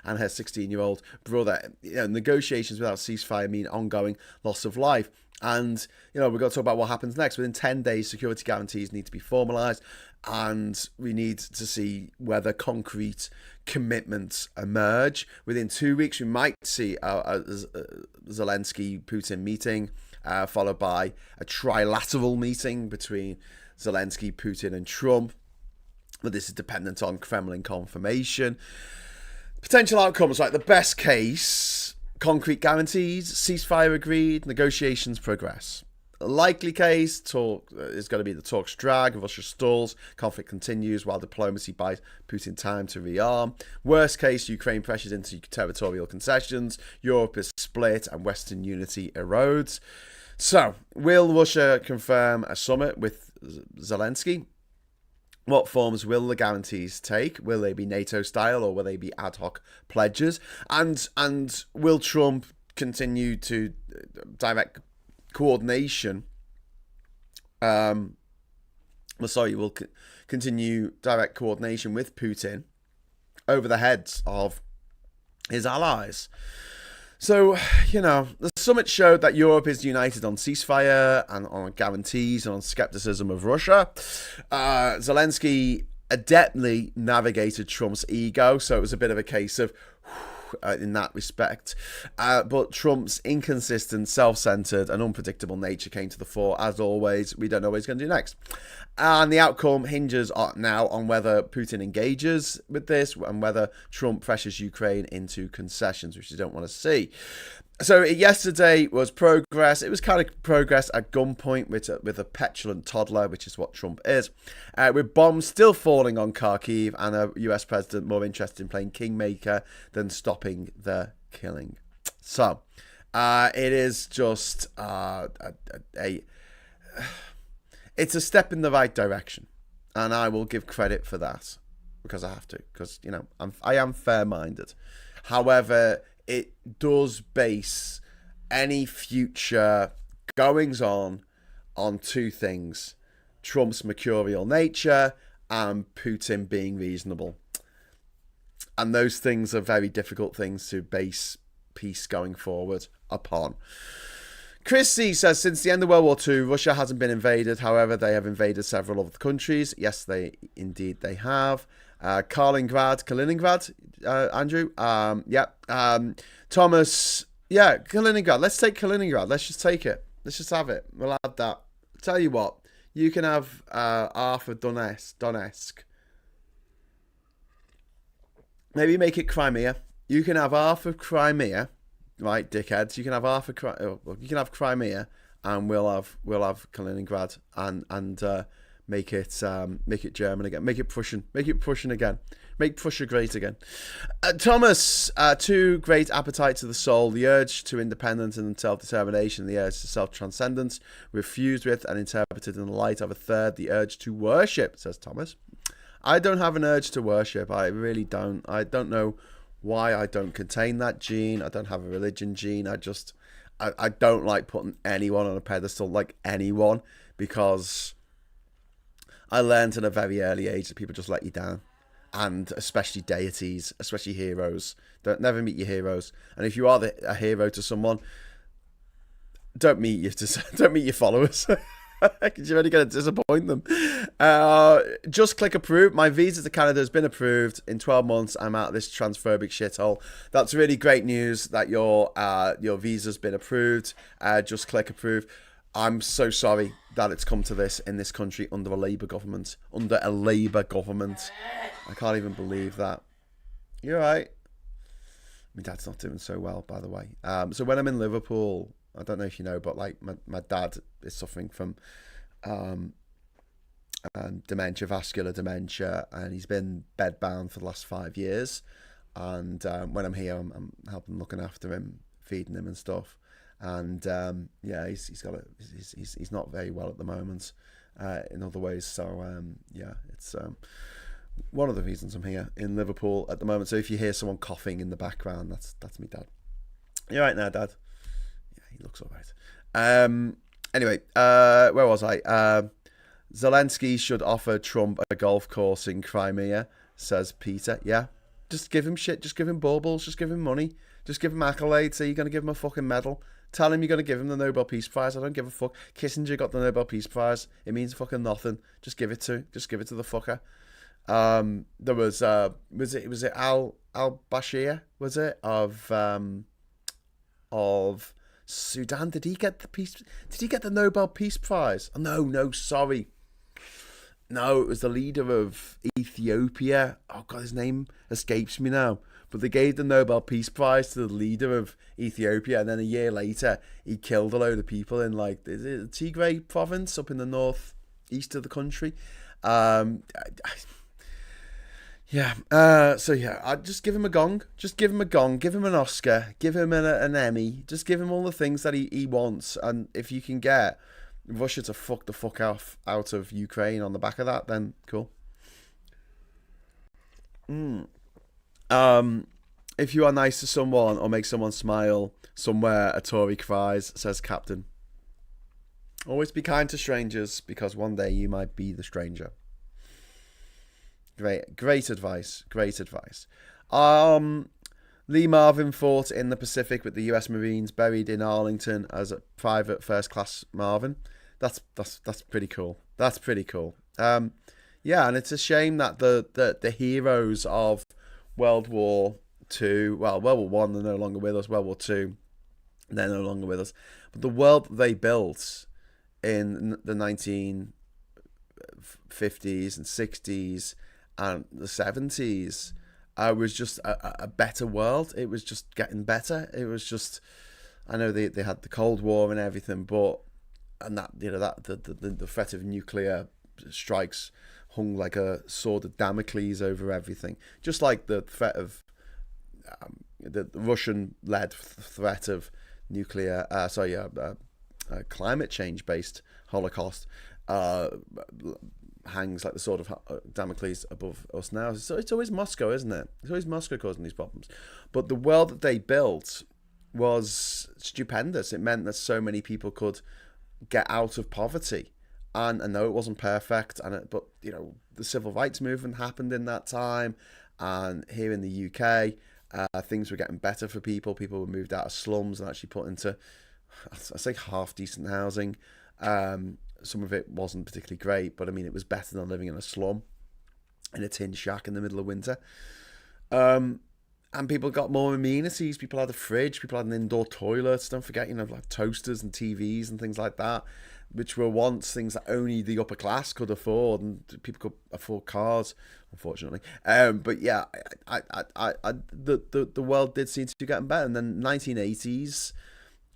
A: and her 16-year-old brother. You know, negotiations without ceasefire mean ongoing loss of life. And, you know, we've got to talk about what happens next. Within 10 days, security guarantees need to be formalised, and we need to see whether concrete commitments emerge. Within 2 weeks, we might see a Zelensky-Putin meeting, followed by a trilateral meeting between Zelensky, Putin and Trump. But this is dependent on Kremlin confirmation. Potential outcomes, like the best case, concrete guarantees, ceasefire agreed, negotiations progress. Likely case, talk is going to be the talks drag, Russia stalls, conflict continues while diplomacy buys Putin time to rearm. Worst case, Ukraine pressures into territorial concessions, Europe is split and Western unity erodes. So, will Russia confirm a summit with Zelensky? What forms will the guarantees take? Will they be NATO style or will they be ad hoc pledges? And will Trump continue to direct coordination? Will continue direct coordination with Putin over the heads of his allies. So, you know, the summit showed that Europe is united on ceasefire and on guarantees and on skepticism of Russia. Zelensky adeptly navigated Trump's ego, so it was a bit of a case of in that respect. But Trump's inconsistent, self-centered and unpredictable nature came to the fore. As always, we don't know what he's going to do next. And the outcome hinges now on whether Putin engages with this and whether Trump pressures Ukraine into concessions, which you don't want to see. So yesterday was progress. It was kind of progress at gunpoint with a petulant toddler, which is what Trump is. With bombs still falling on Kharkiv and a US president more interested in playing kingmaker than stopping the killing. So it is just it's a step in the right direction, and I will give credit for that because I have to, because, you know, I am fair-minded. However, it does base any future goings on two things: Trump's mercurial nature and Putin being reasonable. And those things are very difficult things to base peace going forward upon. Chris C says, since the end of World War II, Russia hasn't been invaded. However, they have invaded several other countries. Yes, they have. Kaliningrad, Andrew. Thomas, yeah, Kaliningrad. Let's take Kaliningrad. Let's just take it. Let's just have it. We'll add that. Tell you what, you can have half of Donetsk. Maybe make it Crimea. You can have half of Crimea, right, dickheads? You can have half of you can have Crimea, and we'll have Kaliningrad, and make it German again. Make it Prussian again. Make Prussia great again. Thomas, two great appetites of the soul: the urge to independence and self-determination, the urge to self-transcendence, refused with and interpreted in the light of a third, the urge to worship, says Thomas. I don't have an urge to worship. I really don't. I don't know why I don't contain that gene. I don't have a religion gene. I don't like putting anyone on a pedestal, like anyone, because I learned at a very early age that people just let you down. And especially deities, especially heroes. Don't never meet your heroes. And if you are a hero to someone, don't meet your followers. Because you're only going to disappoint them. Just click approve. My visa to Canada has been approved. In 12 months, I'm out of this transphobic shithole. That's really great news that your visa's been approved. Just click approve. I'm so sorry that it's come to this in this country under a Labour government. Under a Labour government. I can't even believe that. You're right. My dad's not doing so well, by the way. So when I'm in Liverpool, I don't know if you know, but like my dad is suffering from dementia, vascular dementia, and he's been bedbound for the last 5 years. And when I'm here, I'm helping looking after him, feeding him and stuff. And yeah, he's not very well at the moment in other ways. So yeah, it's one of the reasons I'm here in Liverpool at the moment. So if you hear someone coughing in the background, that's me, Dad. You're right now, Dad. He looks all right. Anyway, where was I? Zelensky should offer Trump a golf course in Crimea, says Peter. Yeah, just give him shit. Just give him baubles. Just give him money. Just give him accolades. Say you're going to give him a fucking medal. Tell him you're going to give him the Nobel Peace Prize. I don't give a fuck. Kissinger got the Nobel Peace Prize. It means fucking nothing. Just give it to the fucker. There was it al-Bashir, was it, of Sudan? Did he get the Nobel Peace Prize? Oh, no, sorry. No, it was the leader of Ethiopia. Oh God, his name escapes me now. But they gave the Nobel Peace Prize to the leader of Ethiopia, and then a year later, he killed a load of people in like the Tigray province up in the northeast of the country. Yeah. So yeah, I'd just give him a gong. Just give him a gong. Give him an Oscar. Give him an Emmy. Just give him all the things that he wants. And if you can get Russia to fuck the fuck out of Ukraine on the back of that, then cool. If you are nice to someone or make someone smile, somewhere a Tory cries, says Captain. Always be kind to strangers, because one day you might be the stranger. Great advice. Lee Marvin fought in the Pacific with the U.S. Marines, buried in Arlington as a private first class Marvin. That's pretty cool. That's pretty cool. Yeah, and it's a shame that the heroes of World War II, well, World War One, they're no longer with us. World War II, they're no longer with us. But the world that they built in the 1950s and 60s and the 70s was just a better world. It was just getting better. It was just, I know they had the Cold War and everything, but the threat of nuclear strikes hung like a sword of Damocles over everything. Just like the threat of the Russian-led threat of nuclear, climate change-based Holocaust hangs like the sword of Damocles above us now. So it's always Moscow, isn't it? It's always Moscow causing these problems. But the world that they built was stupendous. It meant that so many people could get out of poverty. And I know it wasn't perfect, but the civil rights movement happened in that time. And here in the UK, things were getting better for people. People were moved out of slums and actually put into, I say, half decent housing. Some of it wasn't particularly great, but I mean, it was better than living in a slum, in a tin shack in the middle of winter. And people got more amenities. People had a fridge. People had an indoor toilet. Don't forget, like toasters and TVs and things like that, which were once things that only the upper class could afford, and people could afford cars, unfortunately. But yeah, the world did seem to be getting better. And then 1980s,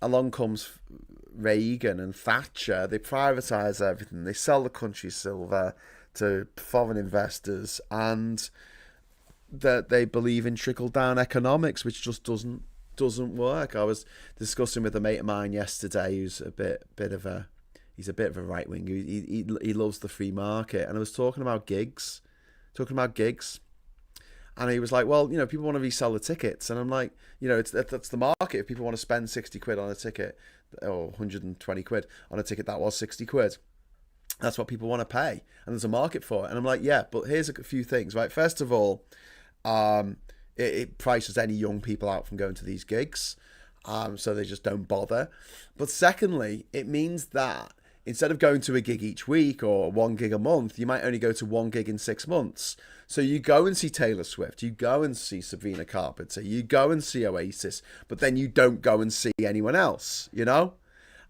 A: along comes Reagan and Thatcher. They privatise everything. They sell the country's silver to foreign investors, and that they believe in trickle-down economics, which just doesn't work. I was discussing with a mate of mine yesterday who's a bit of a right wing. He loves the free market, and I was talking about gigs, talking about gigs. And he was like, well, people want to resell the tickets. And I'm like, that's the market. If people want to spend 60 quid on a ticket, or 120 quid on a ticket that was 60 quid, that's what people want to pay. And there's a market for it. And I'm like, yeah, but here's a few things, right? First of all, it prices any young people out from going to these gigs. So they just don't bother. But secondly, it means that instead of going to a gig each week or one gig a month, you might only go to one gig in 6 months. So you go and see Taylor Swift, you go and see Sabrina Carpenter, you go and see Oasis, but then you don't go and see anyone else,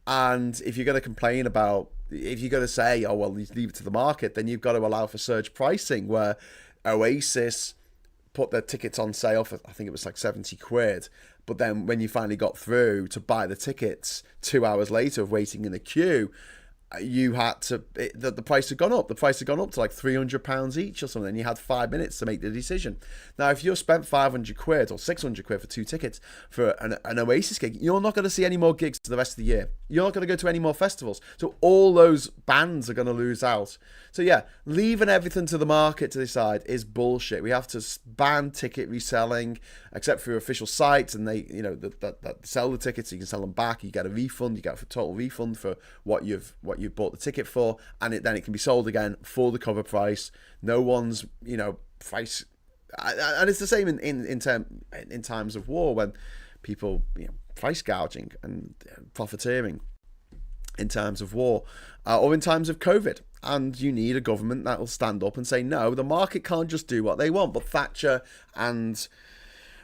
A: And if you're going to complain about, if you're going to say, oh, well, leave it to the market, then you've got to allow for surge pricing, where Oasis put their tickets on sale for, I think it was like 70 quid. But then when you finally got through to buy the tickets 2 hours later of waiting in the queue, you had to, the price had gone up. The price had gone up to like £300 each or something. And you had 5 minutes to make the decision. Now, if you're spent 500 quid or 600 quid for 2 tickets for an Oasis gig, you're not going to see any more gigs for the rest of the year. You're not going to go to any more festivals. So all those bands are going to lose out. So yeah, leaving everything to the market to decide is bullshit. We have to ban ticket reselling, except for official sites, and they, that sell the tickets. You can sell them back. You get a refund. You get a total refund for what you bought the ticket for, and then it can be sold again for the cover price. No one's price, and it's the same in times of war, when people price gouging and profiteering in times of war, or in times of COVID. And you need a government that will stand up and say, no, the market can't just do what they want. But Thatcher and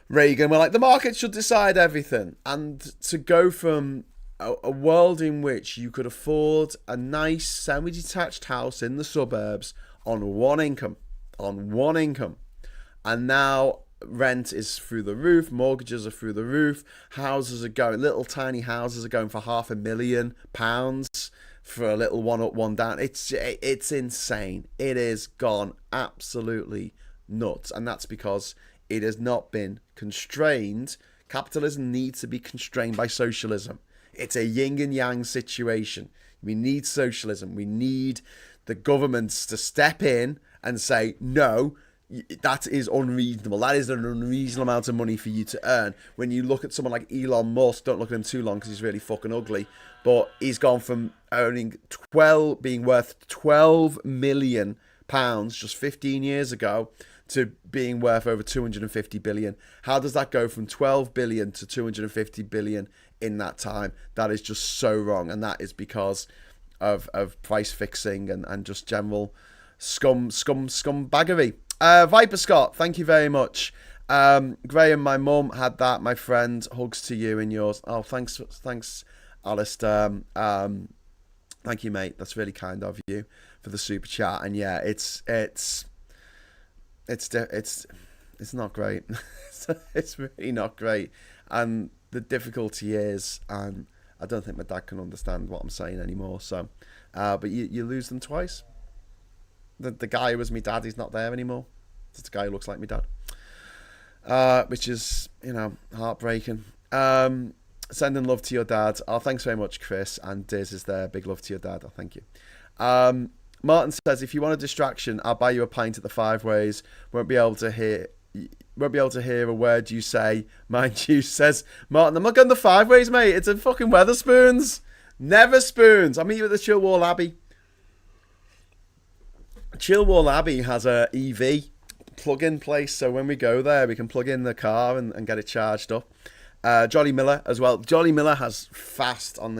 A: Reagan were like, the market should decide everything. And to go from a world in which you could afford a nice semi-detached house in the suburbs on one income, and now rent is through the roof, mortgages are through the roof, houses are going, little tiny houses are going for £500,000 for a little one up, one down. It's insane. It has gone absolutely nuts, and that's because it has not been constrained. Capitalism needs to be constrained by socialism. It's a yin and yang situation. We need socialism. We need the governments to step in and say, no, that is unreasonable. That is an unreasonable amount of money for you to earn. When you look at someone like Elon Musk, don't look at him too long because he's really fucking ugly, but he's gone from being worth £12 million just 15 years ago to being worth over 250 billion. How does that go from 12 billion to 250 billion in that time? That is just so wrong, and that is because of price fixing and just general scumbaggery. Viper Scott, thank you very much. Graham, my mum had that, my friend. Hugs to you and yours. Oh, thanks, Alistair. Thank you, mate. That's really kind of you for the super chat. And yeah, it's not great. It's really not great. And the difficulty is, and I don't think my dad can understand what I'm saying anymore. So, but you lose them twice. The guy who was my dad, he's not there anymore. It's the guy who looks like my dad, which is, heartbreaking. Sending love to your dad. Oh, thanks very much, Chris. And Diz is there. Big love to your dad. Oh, thank you. Martin says, if you want a distraction, I'll buy you a pint at the Five Ways. Won't be able to hear a word you say. Mind you, says Martin, I'm not going to the Five Ways, mate. It's a fucking Weatherspoons. Never spoons. I'll meet you at the Chilwell Abbey. Chilwell Abbey has a EV plug-in place, so when we go there, we can plug in the car and get it charged up. Jolly Miller as well. Jolly Miller has fast on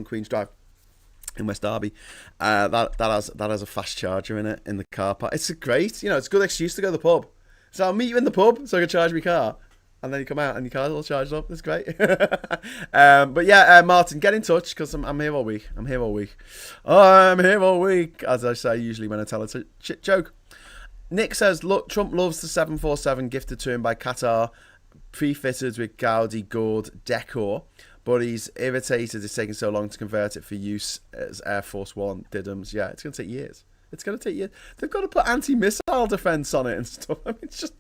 A: Queen's Drive in West Derby. That has a fast charger in it in the car park. It's great. It's a good excuse to go to the pub. So I'll meet you in the pub so I can charge my car. And then you come out and your car's all charged up. It's great. But yeah, Martin, get in touch because I'm here all week. I'm here all week, as I say usually when I tell a shit joke. Nick says, look, Trump loves the 747 gifted to him by Qatar, pre-fitted with Gaudi gourd decor, but he's irritated it's taking so long to convert it for use as Air Force One didums. Yeah, it's going to take years. They've got to put anti-missile defense on it and stuff. I mean, it's just,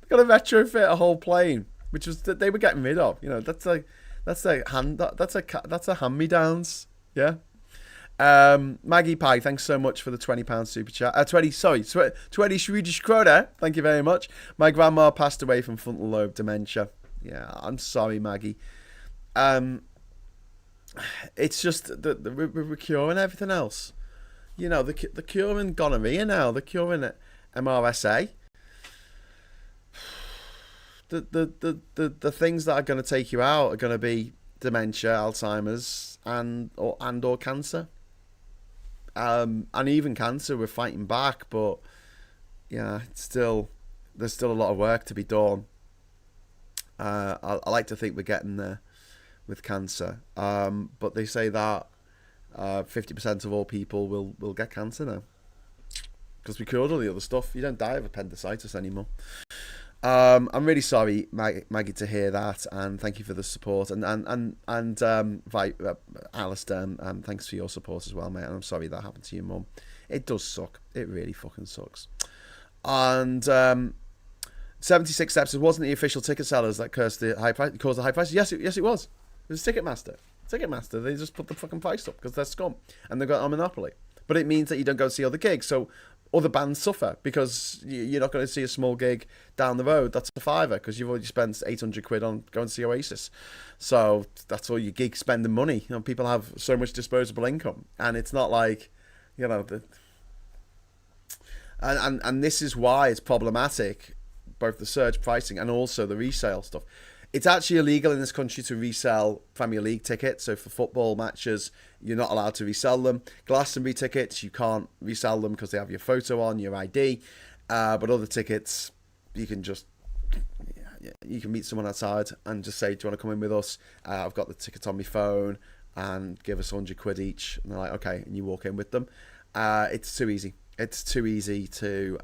A: they've got to retrofit a whole plane, which was that they were getting rid of. That's a hand-me-downs. Yeah. Maggie Pie, thanks so much for the £20 super chat. 20 Swedish krona. Thank you very much. My grandma passed away from frontal lobe dementia. Yeah, I'm sorry, Maggie. It's just that we're curing everything else. You know, the curing gonorrhea now. The curing MRSA. The things that are going to take you out are going to be dementia, Alzheimer's, and or cancer. And even cancer, we're fighting back, but yeah, there's still a lot of work to be done. I like to think we're getting there with cancer, but they say that 50% of all people will get cancer now because we cured all the other stuff. You don't die of appendicitis anymore. I'm really sorry, Maggie, to hear that, and thank you for the support. And Alistair, thanks for your support as well, mate. And I'm sorry that happened to your mum. It does suck. It really fucking sucks. And 76 Steps. It wasn't the official ticket sellers that caused the high price. Yes, it was. It was Ticketmaster. They just put the fucking price up because they're scum and they've got a monopoly. But it means that you don't go see other gigs. So other bands suffer because you're not going to see a small gig down the road that's a fiver because you've already spent £800 on going to see Oasis. So that's all your gig spending money. You know, people have so much disposable income, and it's not like, you know, and this is why it's problematic, both the surge pricing and also the resale stuff. It's actually illegal in this country to resell Premier League tickets. So for football matches, you're not allowed to resell them. Glastonbury tickets, you can't resell them because they have your photo on, your ID. But other tickets, you can just, you can meet someone outside and just say, do you want to come in with us? I've got the tickets on my phone, and give us £100 each. And they're like, okay, and you walk in with them. It's too easy. It's too easy to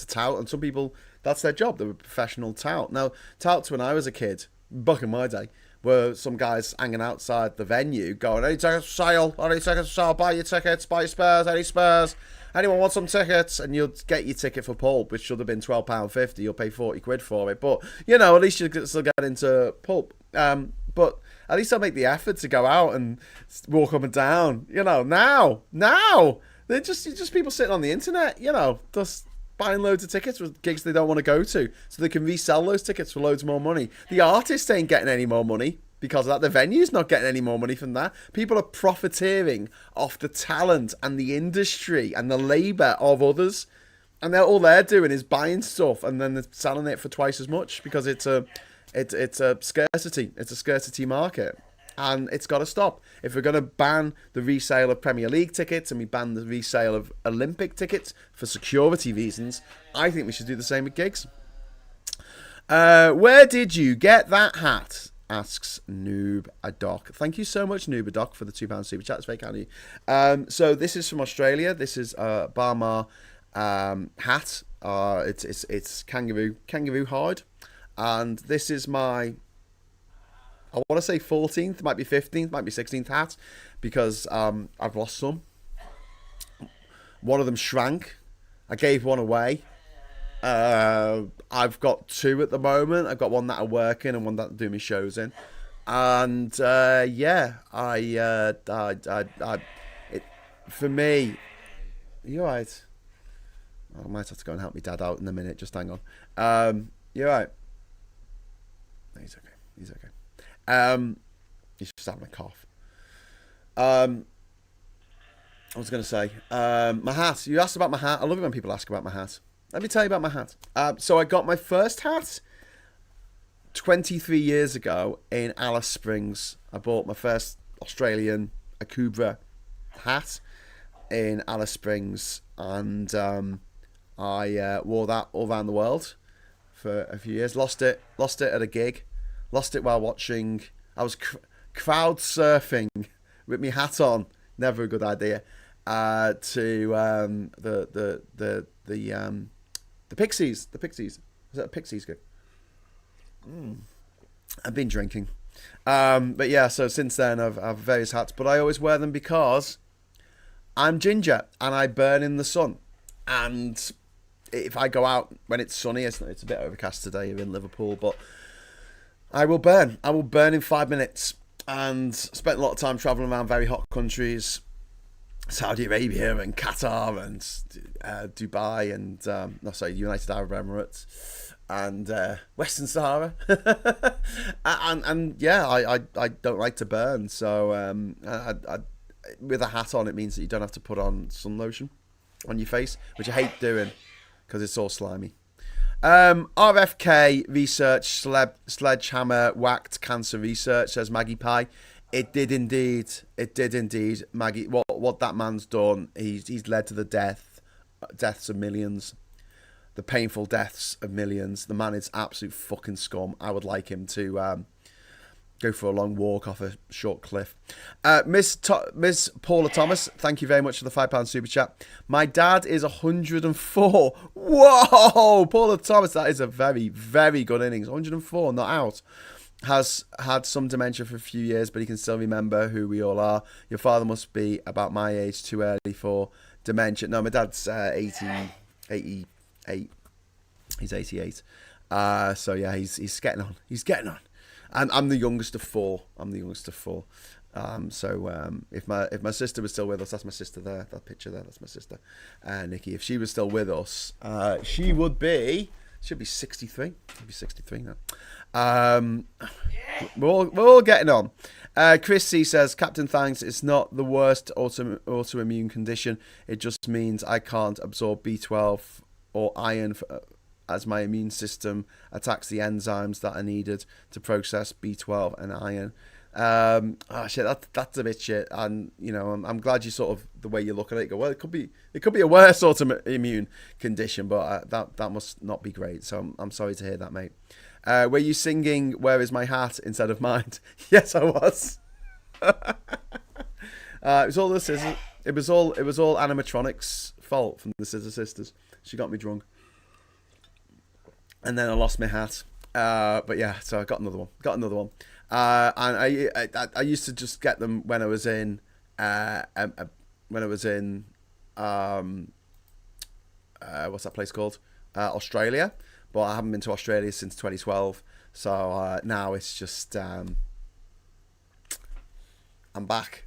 A: tout, and some people, that's their job. They're a professional tout. Now, touts when I was a kid, back in my day, were some guys hanging outside the venue going, any tickets for sale, buy your tickets, buy your spares, any spares, anyone want some tickets? And you'll get your ticket for Pulp, which should have been £12.50, you'll pay £40 for it, but, you know, at least you can still get into Pulp. But at least I'll make the effort to go out and walk up and down, you know. Now, they're just people sitting on the internet, you know, just buying loads of tickets with gigs they don't want to go to, so they can resell those tickets for loads more money. The artists ain't getting any more money because of that. The venue's not getting any more money from that. People are profiteering off the talent and the industry and the labour of others, and all they're doing is buying stuff and then they're selling it for twice as much because it's a scarcity. It's a scarcity market. And it's got to stop. If we're going to ban the resale of Premier League tickets and we ban the resale of Olympic tickets for security reasons, I think we should do the same with gigs. Where did you get that hat? Asks Noob Adoc. Thank you so much, Noob Adoc, for the £2 super chat. It's very kind of you. So this is from Australia. This is a Barmar hat. It's kangaroo hide. And this is my, I want to say 14th, might be 15th, might be 16th hat, because I've lost some. One of them shrank. I gave one away. I've got two at the moment. I've got one that I work in and one that I do my shows in. And yeah, for me, you're right. I might have to go and help my dad out in a minute. Just hang on. You're right. No, he's okay. He's okay. He's just having a cough. I was going to say, my hat. You asked about my hat. I love it when people ask about my hat. Let me tell you about my hat. So I got my first hat 23 years ago in Alice Springs. I bought my first Australian Akubra hat in Alice Springs, and I wore that all around the world for a few years. Lost it at a gig. Lost it while watching. I was crowd surfing with my hat on. Never a good idea. To the Pixies. The Pixies. Was that a Pixies gig? I've been drinking. But yeah, so since then I've various hats, but I always wear them because I'm ginger and I burn in the sun. And if I go out when it's sunny, it's a bit overcast today here in Liverpool, but I will burn. I will burn in 5 minutes, and spent a lot of time travelling around very hot countries, Saudi Arabia and Qatar and Dubai and United Arab Emirates and Western Sahara. and yeah, I don't like to burn, so with a hat on, it means that you don't have to put on sun lotion on your face, which I hate doing because it's all slimy. RFK research, sledgehammer whacked cancer research, says Maggie Pie. It did indeed, Maggie. What that man's done, he's led to the deaths of millions, the painful deaths of millions. The man is absolute fucking scum. I would like him to go for a long walk off a short cliff. Miss Paula Thomas, thank you very much for the £5 super chat. My dad is 104. Whoa, Paula Thomas, that is a very, very good innings. 104, not out. Has had some dementia for a few years, but he can still remember who we all are. Your father must be about my age, too early for dementia. No, my dad's 88. He's 88. So yeah, he's getting on. He's getting on. And I'm the youngest of four. So if my sister was still with us, that's my sister there. That picture there, that's my sister, Nikki. If she was still with us, she'd be 63. She'd be 63 now. We're all getting on. Chris C says, Captain Thanks, it's not the worst autoimmune condition. It just means I can't absorb B12 or iron as my immune system attacks the enzymes that are needed to process B12 and iron. Shit, that's a bit shit. And you know, I'm glad you sort of, the way you look at it, go, well, it could be a worse autoimmune condition, but that must not be great. So I'm sorry to hear that, mate. Were you singing "Where Is My Hat" instead of "Mine"? Yes, I was. It was all the scissors. It was all animatronics' fault from the Scissor Sisters. She got me drunk, and then I lost my hat. But yeah, so I got another one. And I used to just get them when I was in what's that place called? Australia. But I haven't been to Australia since 2012. So now it's just I'm back,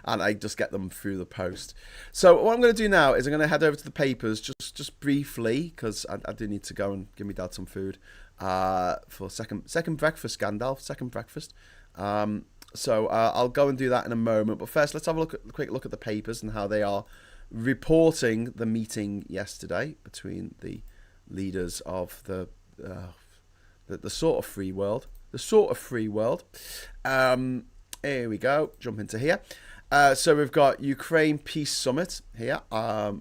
A: and I just get them through the post. So what I'm going to do now is I'm going to head over to the papers just briefly, because I do need to go and give me dad some food for second breakfast, Gandalf, second breakfast. So I'll go and do that in a moment. But first, let's have a quick look at the papers and how they are reporting the meeting yesterday between the leaders of the sort of free world. Here we go. Jump into here. So we've got Ukraine Peace Summit here.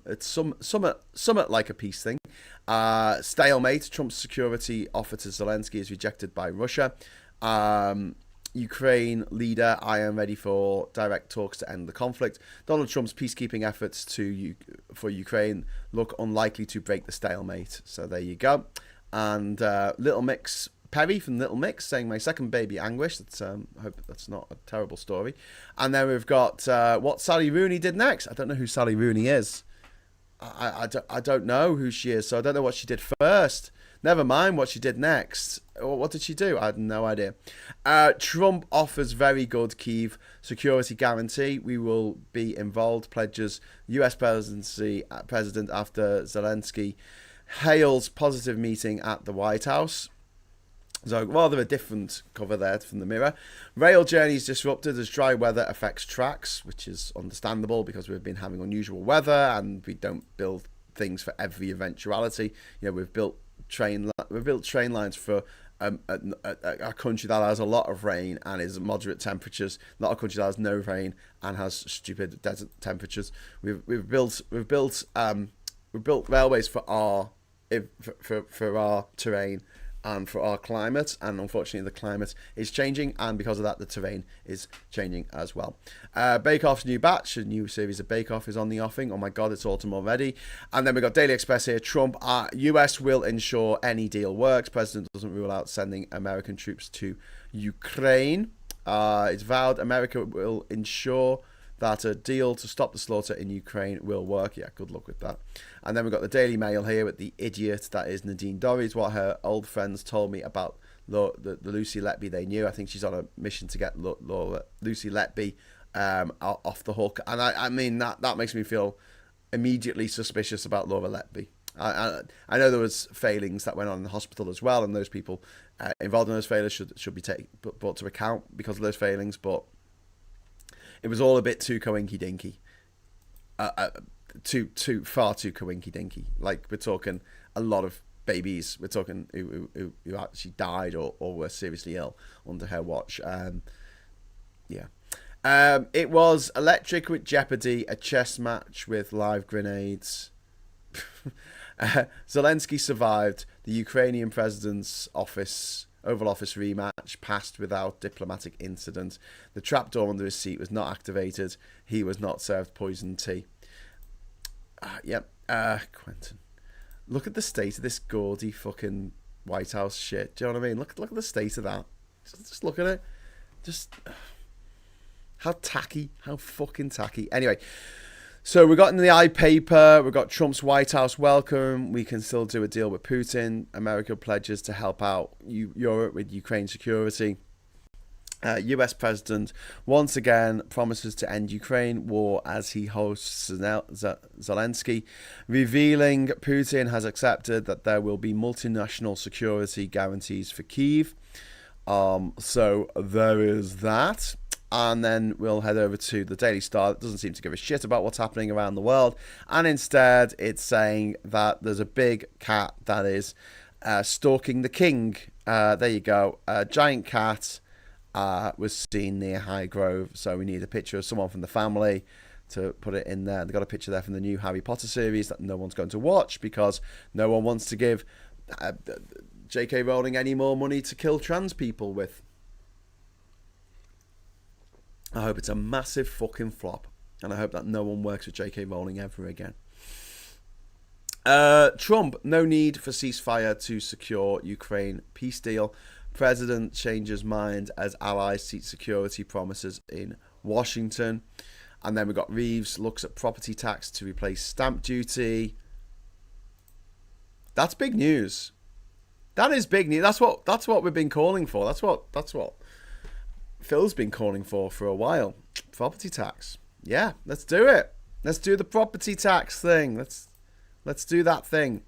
A: It's summit like a peace thing. Stalemate. Trump's security offer to Zelensky is rejected by Russia. Ukraine leader, I am ready for direct talks to end the conflict. Donald Trump's peacekeeping efforts for Ukraine look unlikely to break the stalemate. So there you go. And Little Mix Perry from Little Mix saying, my second baby anguish. I hope that's not a terrible story. And then we've got what Sally Rooney did next. I don't know who Sally Rooney is. I don't know who she is, so I don't know what she did first. Never mind what she did next. What did she do? I had no idea. Trump offers very good Kyiv security guarantee. We will be involved, pledges US president after Zelensky hails positive meeting at the White House. So rather a different cover there from the Mirror. Rail journeys disrupted as dry weather affects tracks, which is understandable because we've been having unusual weather and we don't build things for every eventuality. You know, we've built train lines for a country that has a lot of rain and is moderate temperatures, not a country that has no rain and has stupid desert temperatures. We've built railways for our terrain and for our climate, and unfortunately the climate is changing, and because of that the terrain is changing as well. Bake Off's new batch, a new series of Bake Off is on the offing. Oh my god, it's autumn already. And then we've got Daily Express here. Trump, US will ensure any deal works. President doesn't rule out sending American troops to Ukraine. It's vowed America will ensure that a deal to stop the slaughter in Ukraine will work. Yeah, good luck with that. And then we've got the Daily Mail here with the idiot that is Nadine Dorries, what her old friends told me about the Lucy Letby they knew. I think she's on a mission to get Lucy Letby off the hook. And I mean, that makes me feel immediately suspicious about Laura Letby. I know there was failings that went on in the hospital as well, and those people involved in those failures should be brought to account because of those failings. But it was all a bit too coinky dinky, far too coinky dinky. Like, we're talking a lot of babies. We're talking who actually died or were seriously ill under her watch. It was electric with Jeopardy, a chess match with live grenades. Zelensky survived. The Ukrainian president's Oval Office rematch passed without diplomatic incident. The trapdoor under his seat was not activated. He was not served poisoned tea. Quentin. Look at the state of this gaudy fucking White House shit. Do you know what I mean? Look at the state of that. Just look at it. Just how tacky. How fucking tacky. Anyway. So we got in the I-paper, we got Trump's White House welcome, we can still do a deal with Putin, America pledges to help out Europe with Ukraine security. US President once again promises to end Ukraine war as he hosts Zelensky, revealing Putin has accepted that there will be multinational security guarantees for Kyiv. So there is that. And then we'll head over to the Daily Star. That doesn't seem to give a shit about what's happening around the world. And instead, it's saying that there's a big cat that is stalking the king. There you go. A giant cat was seen near Highgrove. So we need a picture of someone from the family to put it in there. They've got a picture there from the new Harry Potter series that no one's going to watch because no one wants to give J.K. Rowling any more money to kill trans people with. I hope it's a massive fucking flop. And I hope that no one works with J.K. Rowling ever again. Trump, no need for ceasefire to secure Ukraine peace deal. President changes mind as allies seek security promises in Washington. And then we've got Reeves looks at property tax to replace stamp duty. That's big news. That is big news. That's what we've been calling for. That's what Phil's been calling for a while. Property tax. Yeah, let's do it. Let's do the property tax thing. Let's do that thing.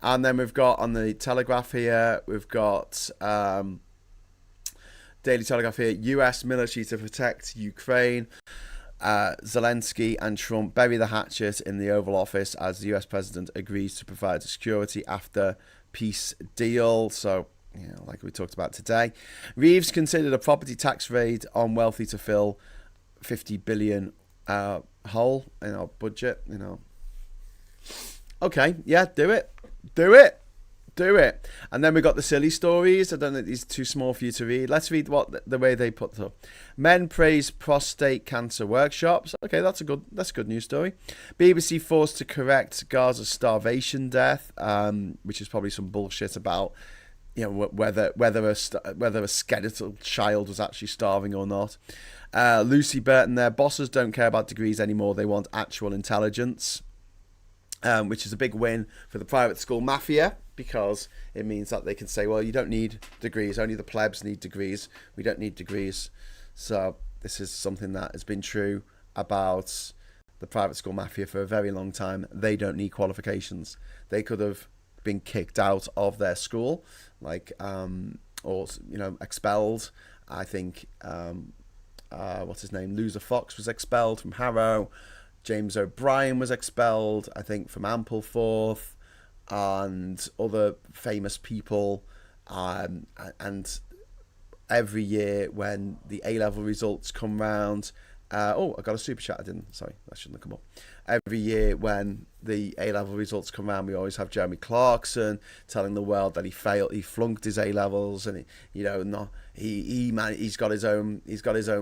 A: And then we've got on the Telegraph here, we've got Daily Telegraph here, US military to protect Ukraine. Zelensky and Trump bury the hatchet in the Oval Office as the US president agrees to provide security after peace deal. So, like we talked about today. Reeves considered a property tax raid on wealthy to fill 50 billion hole in our budget. Okay, yeah, do it. And then we got the silly stories. I don't think these are too small for you to read. Let's read what the way they put them. Men praise prostate cancer workshops. Okay, that's a good news story. BBC forced to correct Gaza's starvation death, which is probably some bullshit about whether a skeletal child was actually starving or not. Lucy Burton there. Bosses don't care about degrees anymore. They want actual intelligence, which is a big win for the private school mafia because it means that they can say, well, you don't need degrees. Only the plebs need degrees. We don't need degrees. So this is something that has been true about the private school mafia for a very long time. They don't need qualifications. They could have been kicked out of their school, or expelled. I think what's his name, Loser Fox was expelled from Harrow. James O'Brien was expelled, I think, from Ampleforth, and other famous people. And every year when the A-level results come round, I got a super chat. Sorry, that shouldn't have come up. Every year when the A-level results come around, we always have Jeremy Clarkson telling the world that he flunked his A-levels, and he's got his own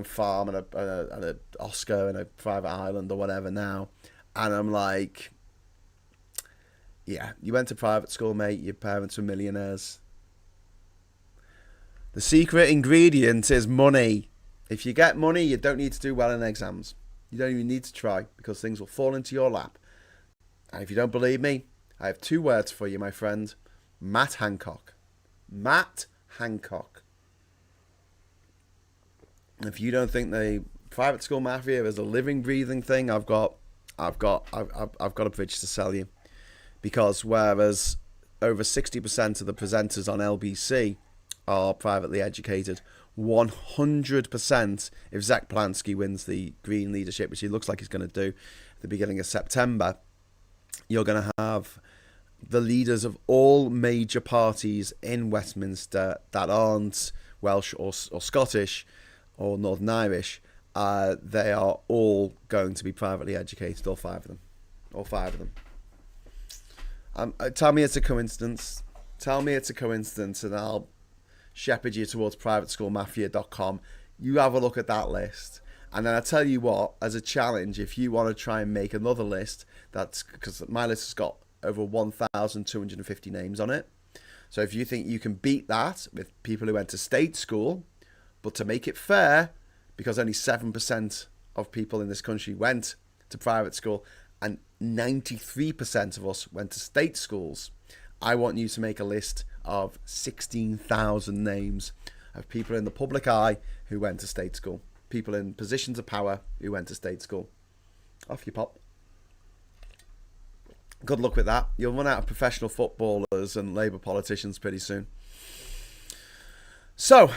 A: farm and a Oscar and a private island or whatever now. And I'm like, yeah, you went to private school, mate. Your parents were millionaires. The secret ingredient is money. If you get money, you don't need to do well in exams. You don't even need to try because things will fall into your lap. And if you don't believe me, I have 2 words for you, my friend. Matt Hancock. Matt Hancock. And if you don't think the private school mafia is a living, breathing thing. I've got a bridge to sell you, because whereas over 60% of the presenters on LBC are privately educated, 100% if Zach Plansky wins the Green leadership, which he looks like he's going to do at the beginning of September, you're going to have the leaders of all major parties in Westminster that aren't Welsh or Scottish or Northern Irish. They are all going to be privately educated, all five of them. Tell me it's a coincidence. And I'll shepherd you towards privateschoolmafia.com. You have a look at that list, and then I tell you what, as a challenge, if you want to try and make another list, that's because my list has got over 1,250 names on it. So if you think you can beat that with people who went to state school, but to make it fair, because only 7% of people in this country went to private school and 93% of us went to state schools, I want you to make a list of 16,000 names of people in the public eye who went to state school. People in positions of power who went to state school. Off you pop. Good luck with that. You'll run out of professional footballers and Labour politicians pretty soon. So,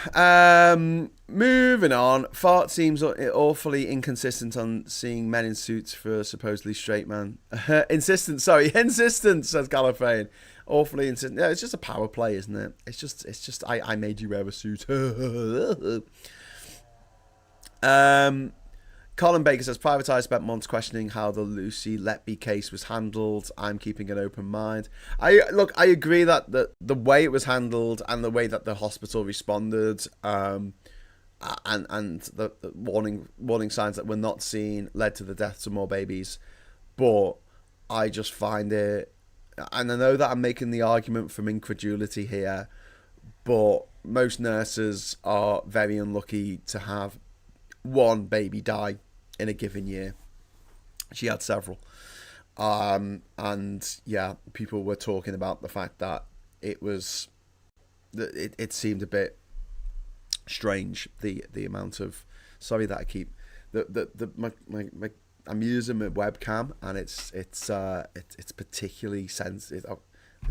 A: moving on. Fart seems awfully inconsistent on seeing men in suits for a supposedly straight man. Insistent, says Gallifreyan. Awfully insistent. Yeah, it's just a power play, isn't it? It's just I made you wear a suit. Colin Baker says, Privatised spent months questioning how the Lucy Letby case was handled. I'm keeping an open mind. I agree that the way it was handled and the way that the hospital responded, and the warning signs that were not seen led to the deaths of more babies. But I just find it, and I know that I'm making the argument from incredulity here, but most nurses are very unlucky to have one baby die in a given year. She had several. And yeah, people were talking about the fact that it seemed a bit strange, the amount of, sorry that I keep I'm using my webcam, and it's particularly sensitive.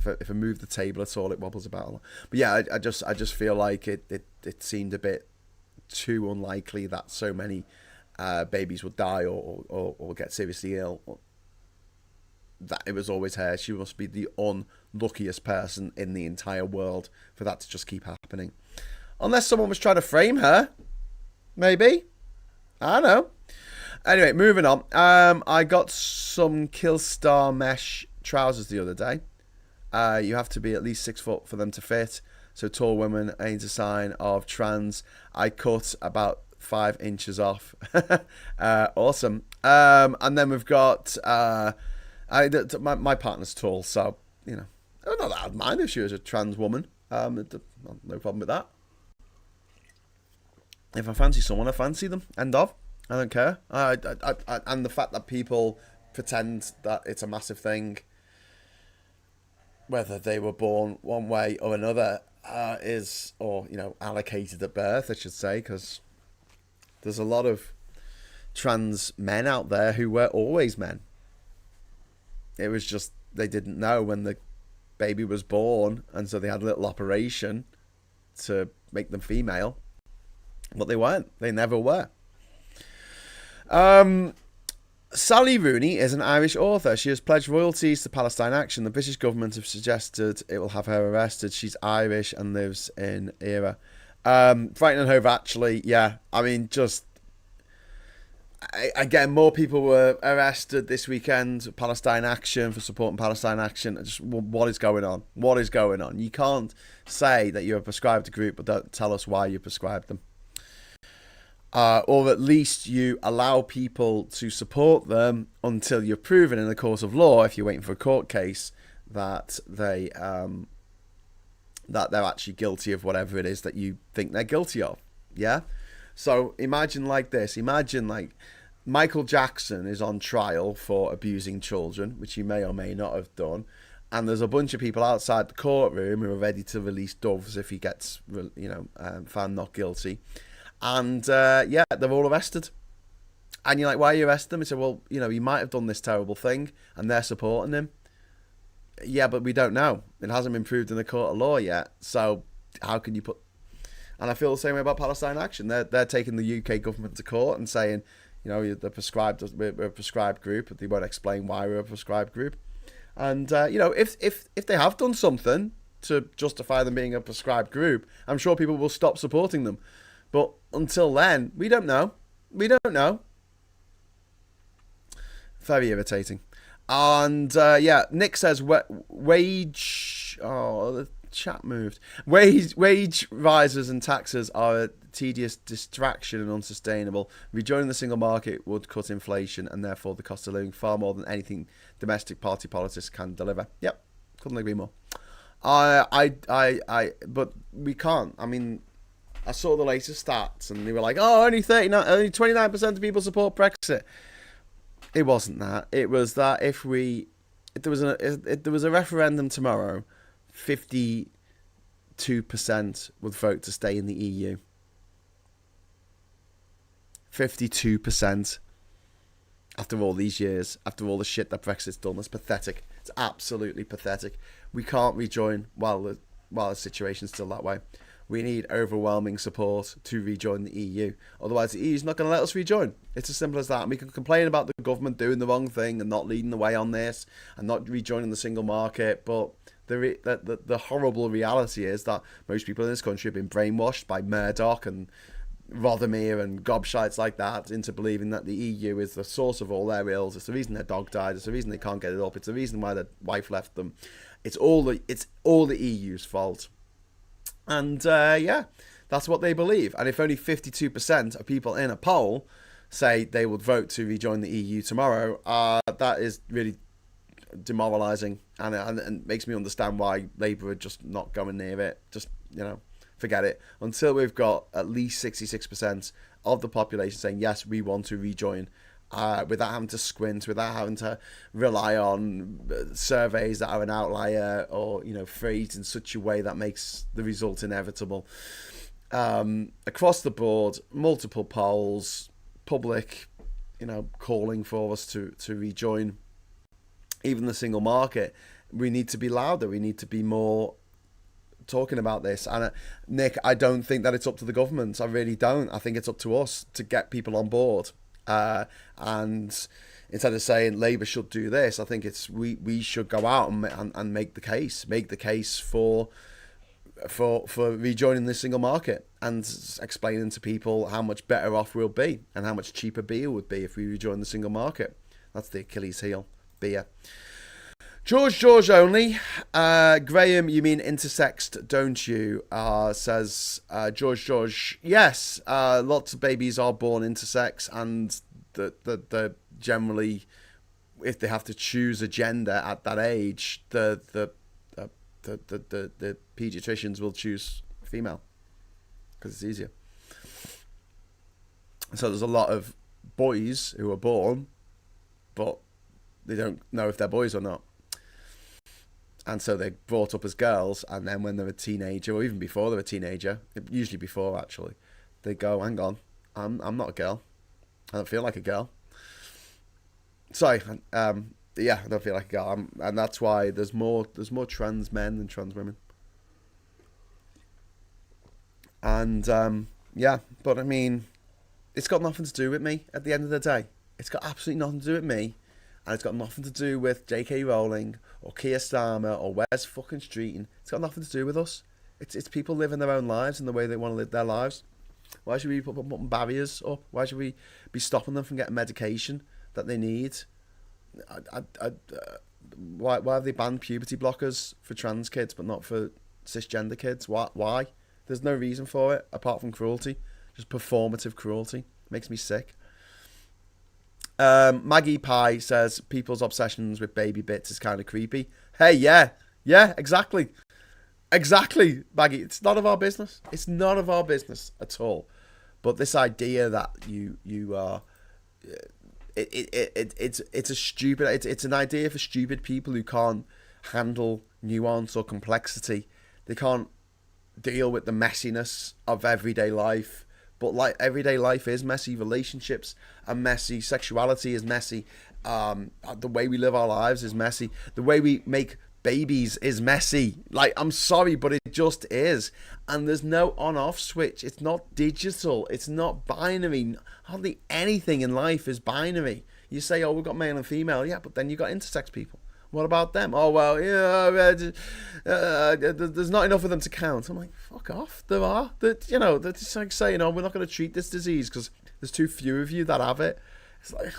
A: If I move the table at all, it wobbles about a lot. But yeah, I just feel like it seemed a bit too unlikely that so many babies would die or get seriously ill. That it was always her. She must be the unluckiest person in the entire world for that to just keep happening. Unless someone was trying to frame her. Maybe. I don't know. Anyway, moving on. I got some Killstar mesh trousers the other day. You have to be at least 6 foot for them to fit. So tall women ain't a sign of trans. I cut about 5 inches off. Awesome. And then we've got my partner's tall, so you know, not that I'd mind if she was a trans woman. No problem with that. If I fancy someone, I fancy them. End of. I don't care. And the fact that people pretend that it's a massive thing, whether they were born one way or another, allocated at birth, I should say, because there's a lot of trans men out there who were always men. It was just they didn't know when the baby was born, and so they had a little operation to make them female, but they weren't. They never were. Sally Rooney is an Irish author. She has pledged royalties to Palestine Action. The British government have suggested it will have her arrested. She's Irish and lives in Era. Brighton and Hove, actually, yeah. I mean, again, more people were arrested this weekend. Palestine Action, for supporting Palestine Action. Just, what is going on? What is going on? You can't say that you're prescribed a group, but don't tell us why you prescribed them. Or at least you allow people to support them until you're proven in the court of law, if you're waiting for a court case, that they're actually guilty of whatever it is that you think they're guilty of. Yeah? So imagine like this. Imagine like Michael Jackson is on trial for abusing children, which he may or may not have done. And there's a bunch of people outside the courtroom who are ready to release doves if he gets, found not guilty. And, they're all arrested. And you're like, why are you arresting him? He said, well, he might have done this terrible thing and they're supporting him. Yeah, but we don't know. It hasn't been proved in the court of law yet. So how can you put... And I feel the same way about Palestine Action. They're taking the UK government to court and saying, we're a prescribed group, but they won't explain why we're a prescribed group. And, if they have done something to justify them being a prescribed group, I'm sure people will stop supporting them. But until then, we don't know. We don't know. Very irritating. And, Nick says, wage... Oh, the chat moved. Wage rises and taxes are a tedious distraction and unsustainable. Rejoining the single market would cut inflation and therefore the cost of living far more than anything domestic party politics can deliver. Yep, couldn't agree more. But we can't. I mean, I saw the latest stats and they were like, only 29% of people support Brexit. It wasn't that. It was that if there was a referendum tomorrow, 52% would vote to stay in the EU. 52%. After all these years, after all the shit that Brexit's done, it's pathetic. It's absolutely pathetic. We can't rejoin while the situation's still that way. We need overwhelming support to rejoin the EU. Otherwise, the EU's not going to let us rejoin. It's as simple as that. And we can complain about the government doing the wrong thing and not leading the way on this and not rejoining the single market. But the horrible reality is that most people in this country have been brainwashed by Murdoch and Rothermere and gobshites like that into believing that the EU is the source of all their ills. It's the reason their dog died. It's the reason they can't get it up. It's the reason why their wife left them. It's all the EU's fault. And that's what they believe. And if only 52% of people in a poll say they would vote to rejoin the EU tomorrow, that is really demoralising, and makes me understand why Labour are just not going near it. Just, forget it. Until we've got at least 66% of the population saying, yes, we want to rejoin, without having to squint, without having to rely on surveys that are an outlier or, phrased in such a way that makes the result inevitable. Across the board, multiple polls, public, calling for us to rejoin even the single market. We need to be louder. We need to be more talking about this. And Nick, I don't think that it's up to the government. I really don't. I think it's up to us to get people on board. And instead of saying Labour should do this, I think it's we should go out and make the case for rejoining the single market and explaining to people how much better off we'll be and how much cheaper beer would be if we rejoin the single market. That's the Achilles heel, beer. George only. Graham, you mean intersexed, don't you? Says George. Yes, lots of babies are born intersex, and the generally, if they have to choose a gender at that age, the pediatricians will choose female because it's easier. So there's a lot of boys who are born, but they don't know if they're boys or not. And so they're brought up as girls, and then when they're a teenager, or even before they're a teenager, usually before actually, they go, hang on, I'm not a girl. I don't feel like a girl. Sorry, I don't feel like a girl. And that's why there's more trans men than trans women. And but I mean, it's got nothing to do with me at the end of the day. It's got absolutely nothing to do with me. And it's got nothing to do with J.K. Rowling or Keir Starmer or Wes fucking Streeton. It's got nothing to do with us. It's people living their own lives in the way they want to live their lives. Why should we be putting barriers up? Why should we be stopping them from getting medication that they need? Why have they banned puberty blockers for trans kids but not for cisgender kids? Why? There's no reason for it apart from cruelty. Just performative cruelty. Makes me sick. Maggie Pie says people's obsessions with baby bits is kind of creepy. Hey, yeah, exactly, Maggie. It's none of our business. It's none of our business at all. But this idea that you are, it's a stupid. It's an idea for stupid people who can't handle nuance or complexity. They can't deal with the messiness of everyday life. But like everyday life is messy. Relationships are messy. Sexuality is messy. The way we live our lives is messy. The way we make babies is messy. Like, I'm sorry, but it just is. And there's no on-off switch. It's not digital. It's not binary. Hardly anything in life is binary. You say, oh, we've got male and female. Yeah, but then you got intersex people. What about them? Oh, well, there's not enough of them to count. I'm like, fuck off. There are. They're just like saying, oh, we're not going to treat this disease because there's too few of you that have it. It's like...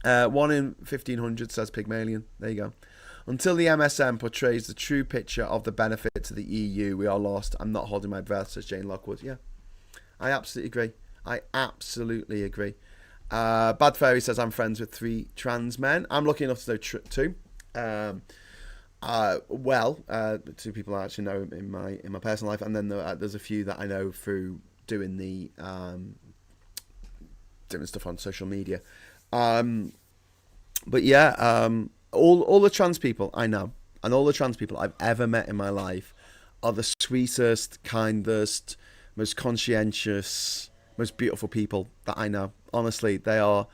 A: 1 in 1,500, says Pygmalion. There you go. Until the MSM portrays the true picture of the benefit to the EU, we are lost. I'm not holding my breath, says Jane Lockwood. Yeah, I absolutely agree. Bad Fairy says, I'm friends with 3 trans men. I'm lucky enough to know 2. 2 people I actually know in my personal life, and then there's a few that I know through doing the doing stuff on social media. But yeah, all the trans people I know, and all the trans people I've ever met in my life, are the sweetest, kindest, most conscientious, most beautiful people that I know. Honestly, they are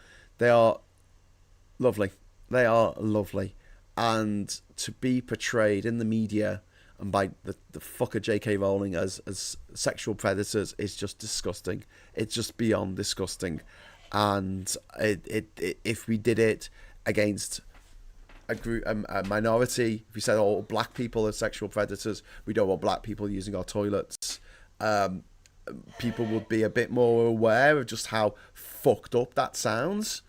A: lovely. They are lovely. And to be portrayed in the media and by the fucker J.K. Rowling as sexual predators is just disgusting. It's just beyond disgusting. And if we did it against a group, a minority, if we said all black people are sexual predators, we don't want black people using our toilets, people would be a bit more aware of just how fucked up that sounds.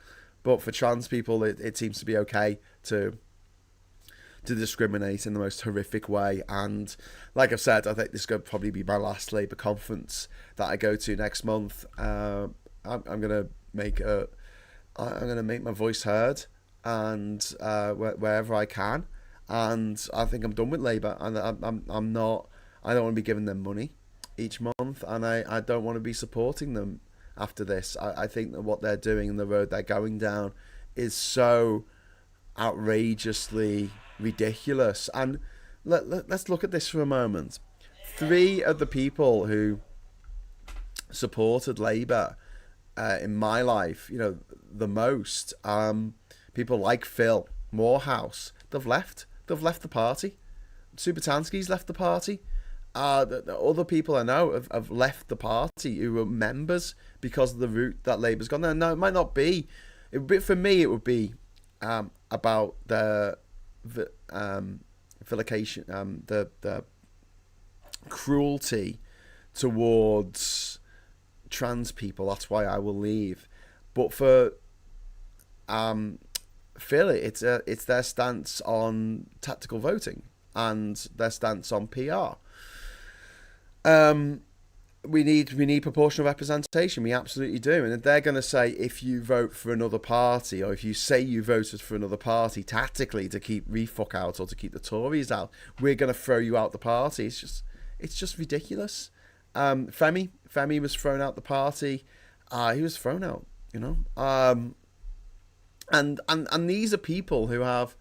A: But for trans people, it seems to be okay to discriminate in the most horrific way. And like I've said, I think this is going to probably be my last Labour conference that I go to next month. I'm gonna make my voice heard, and wherever I can. And I think I'm done with Labour, and I'm not. I don't want to be giving them money each month, and I don't want to be supporting them after this. I think that what they're doing and the road they're going down is so outrageously ridiculous. And let's look at this for a moment. 3 of the people who supported Labour in my life, the most, people like Phil Morehouse, they've left the party. Subotansky's left the party. The other people I know have left the party who were members because of the route that Labour's gone down. Now, it might not be. For me, it would be about the vilification, the cruelty towards trans people. That's why I will leave. But for Phil, it's their stance on tactical voting and their stance on PR. We need proportional representation. We absolutely do. And if they're going to say, if you vote for another party, or if you say you voted for another party tactically to keep refuck out or to keep the Tories out, we're going to throw you out the party. It's just ridiculous. Femi was thrown out the party. He was thrown out, and these are people who have,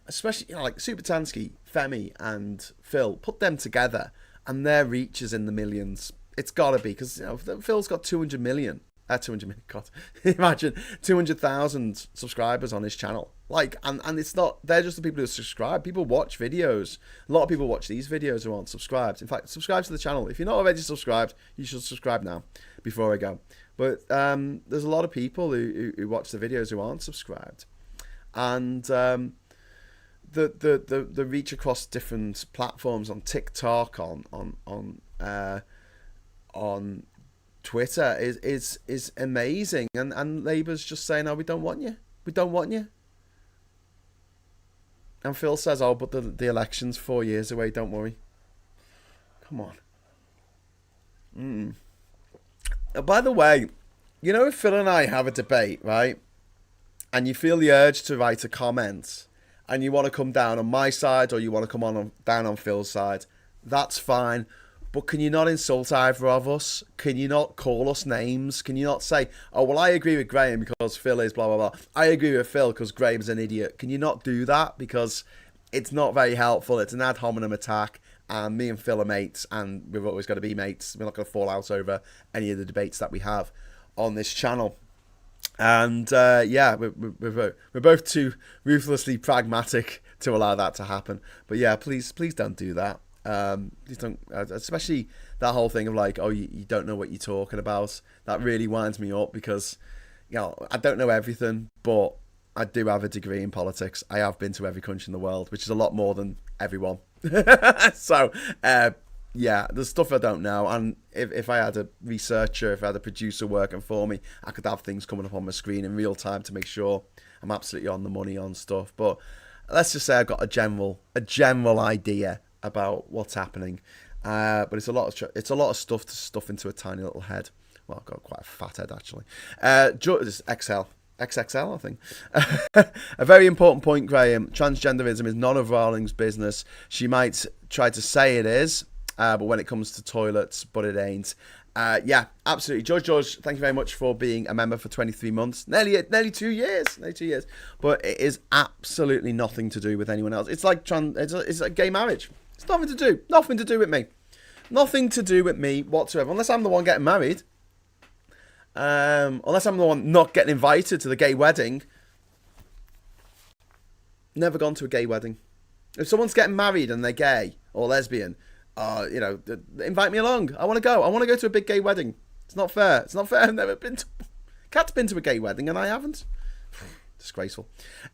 A: especially like Subotansky, Femi, and Phil, put them together, and their reach is in the millions. It's got to be, because Phil's got 200 million. 200 million, God. Imagine 200,000 subscribers on his channel. Like, and it's not, they're just the people who subscribe. People watch videos. A lot of people watch these videos who aren't subscribed. In fact, subscribe to the channel. If you're not already subscribed, you should subscribe now before I go. But there's a lot of people who watch the videos who aren't subscribed. And the reach across different platforms on TikTok, on Twitter is amazing, and Labour's just saying, "Oh, we don't want you. We don't want you." And Phil says, "Oh, but the election's 4 years away. Don't worry." Come on. By the way, if Phil and I have a debate, right, and you feel the urge to write a comment, and you want to come down on my side or you want to come down on Phil's side, that's fine. But can you not insult either of us? Can you not call us names? Can you not say, oh, well, I agree with Graham because Phil is blah, blah, blah. I agree with Phil because Graham's an idiot. Can you not do that? Because it's not very helpful. It's an ad hominem attack. and me and Phil are mates, and we've always got to be mates. We're not going to fall out over any of the debates that we have on this channel. And yeah, we're both too ruthlessly pragmatic to allow that to happen. But yeah, please don't do that. Please don't, especially that whole thing of like, oh, you don't know what you're talking about. That really winds me up because, you know, I don't know everything, but I do have a degree in politics. I have been to every country in the world, which is a lot more than everyone. So, yeah, there's stuff I don't know, and if I had a researcher, if I had a producer working for me, I could have things coming up on my screen in real time to make sure I'm absolutely on the money on stuff. But let's just say I've got a general idea about what's happening. But it's a lot of stuff to stuff into a tiny little head. Well, I've got quite a fat head actually. XXL, I think. A very important point, Graham. Transgenderism is none of Rowling's business. She might try to say it is, but when it comes to toilets, but it ain't. Yeah, absolutely. George, thank you very much for being a member for 23 months. Nearly 2 years. But it is absolutely nothing to do with anyone else. It's like it's like gay marriage. It's nothing to do with me. Nothing to do with me whatsoever. Unless I'm the one getting married. Unless I'm the one not getting invited to the gay wedding. Never gone to a gay wedding. If someone's getting married and they're gay or lesbian, you know, invite me along. I want to go. I want to go to a big gay wedding. It's not fair. I've never been to... Kat's been to a gay wedding and I haven't. Disgraceful.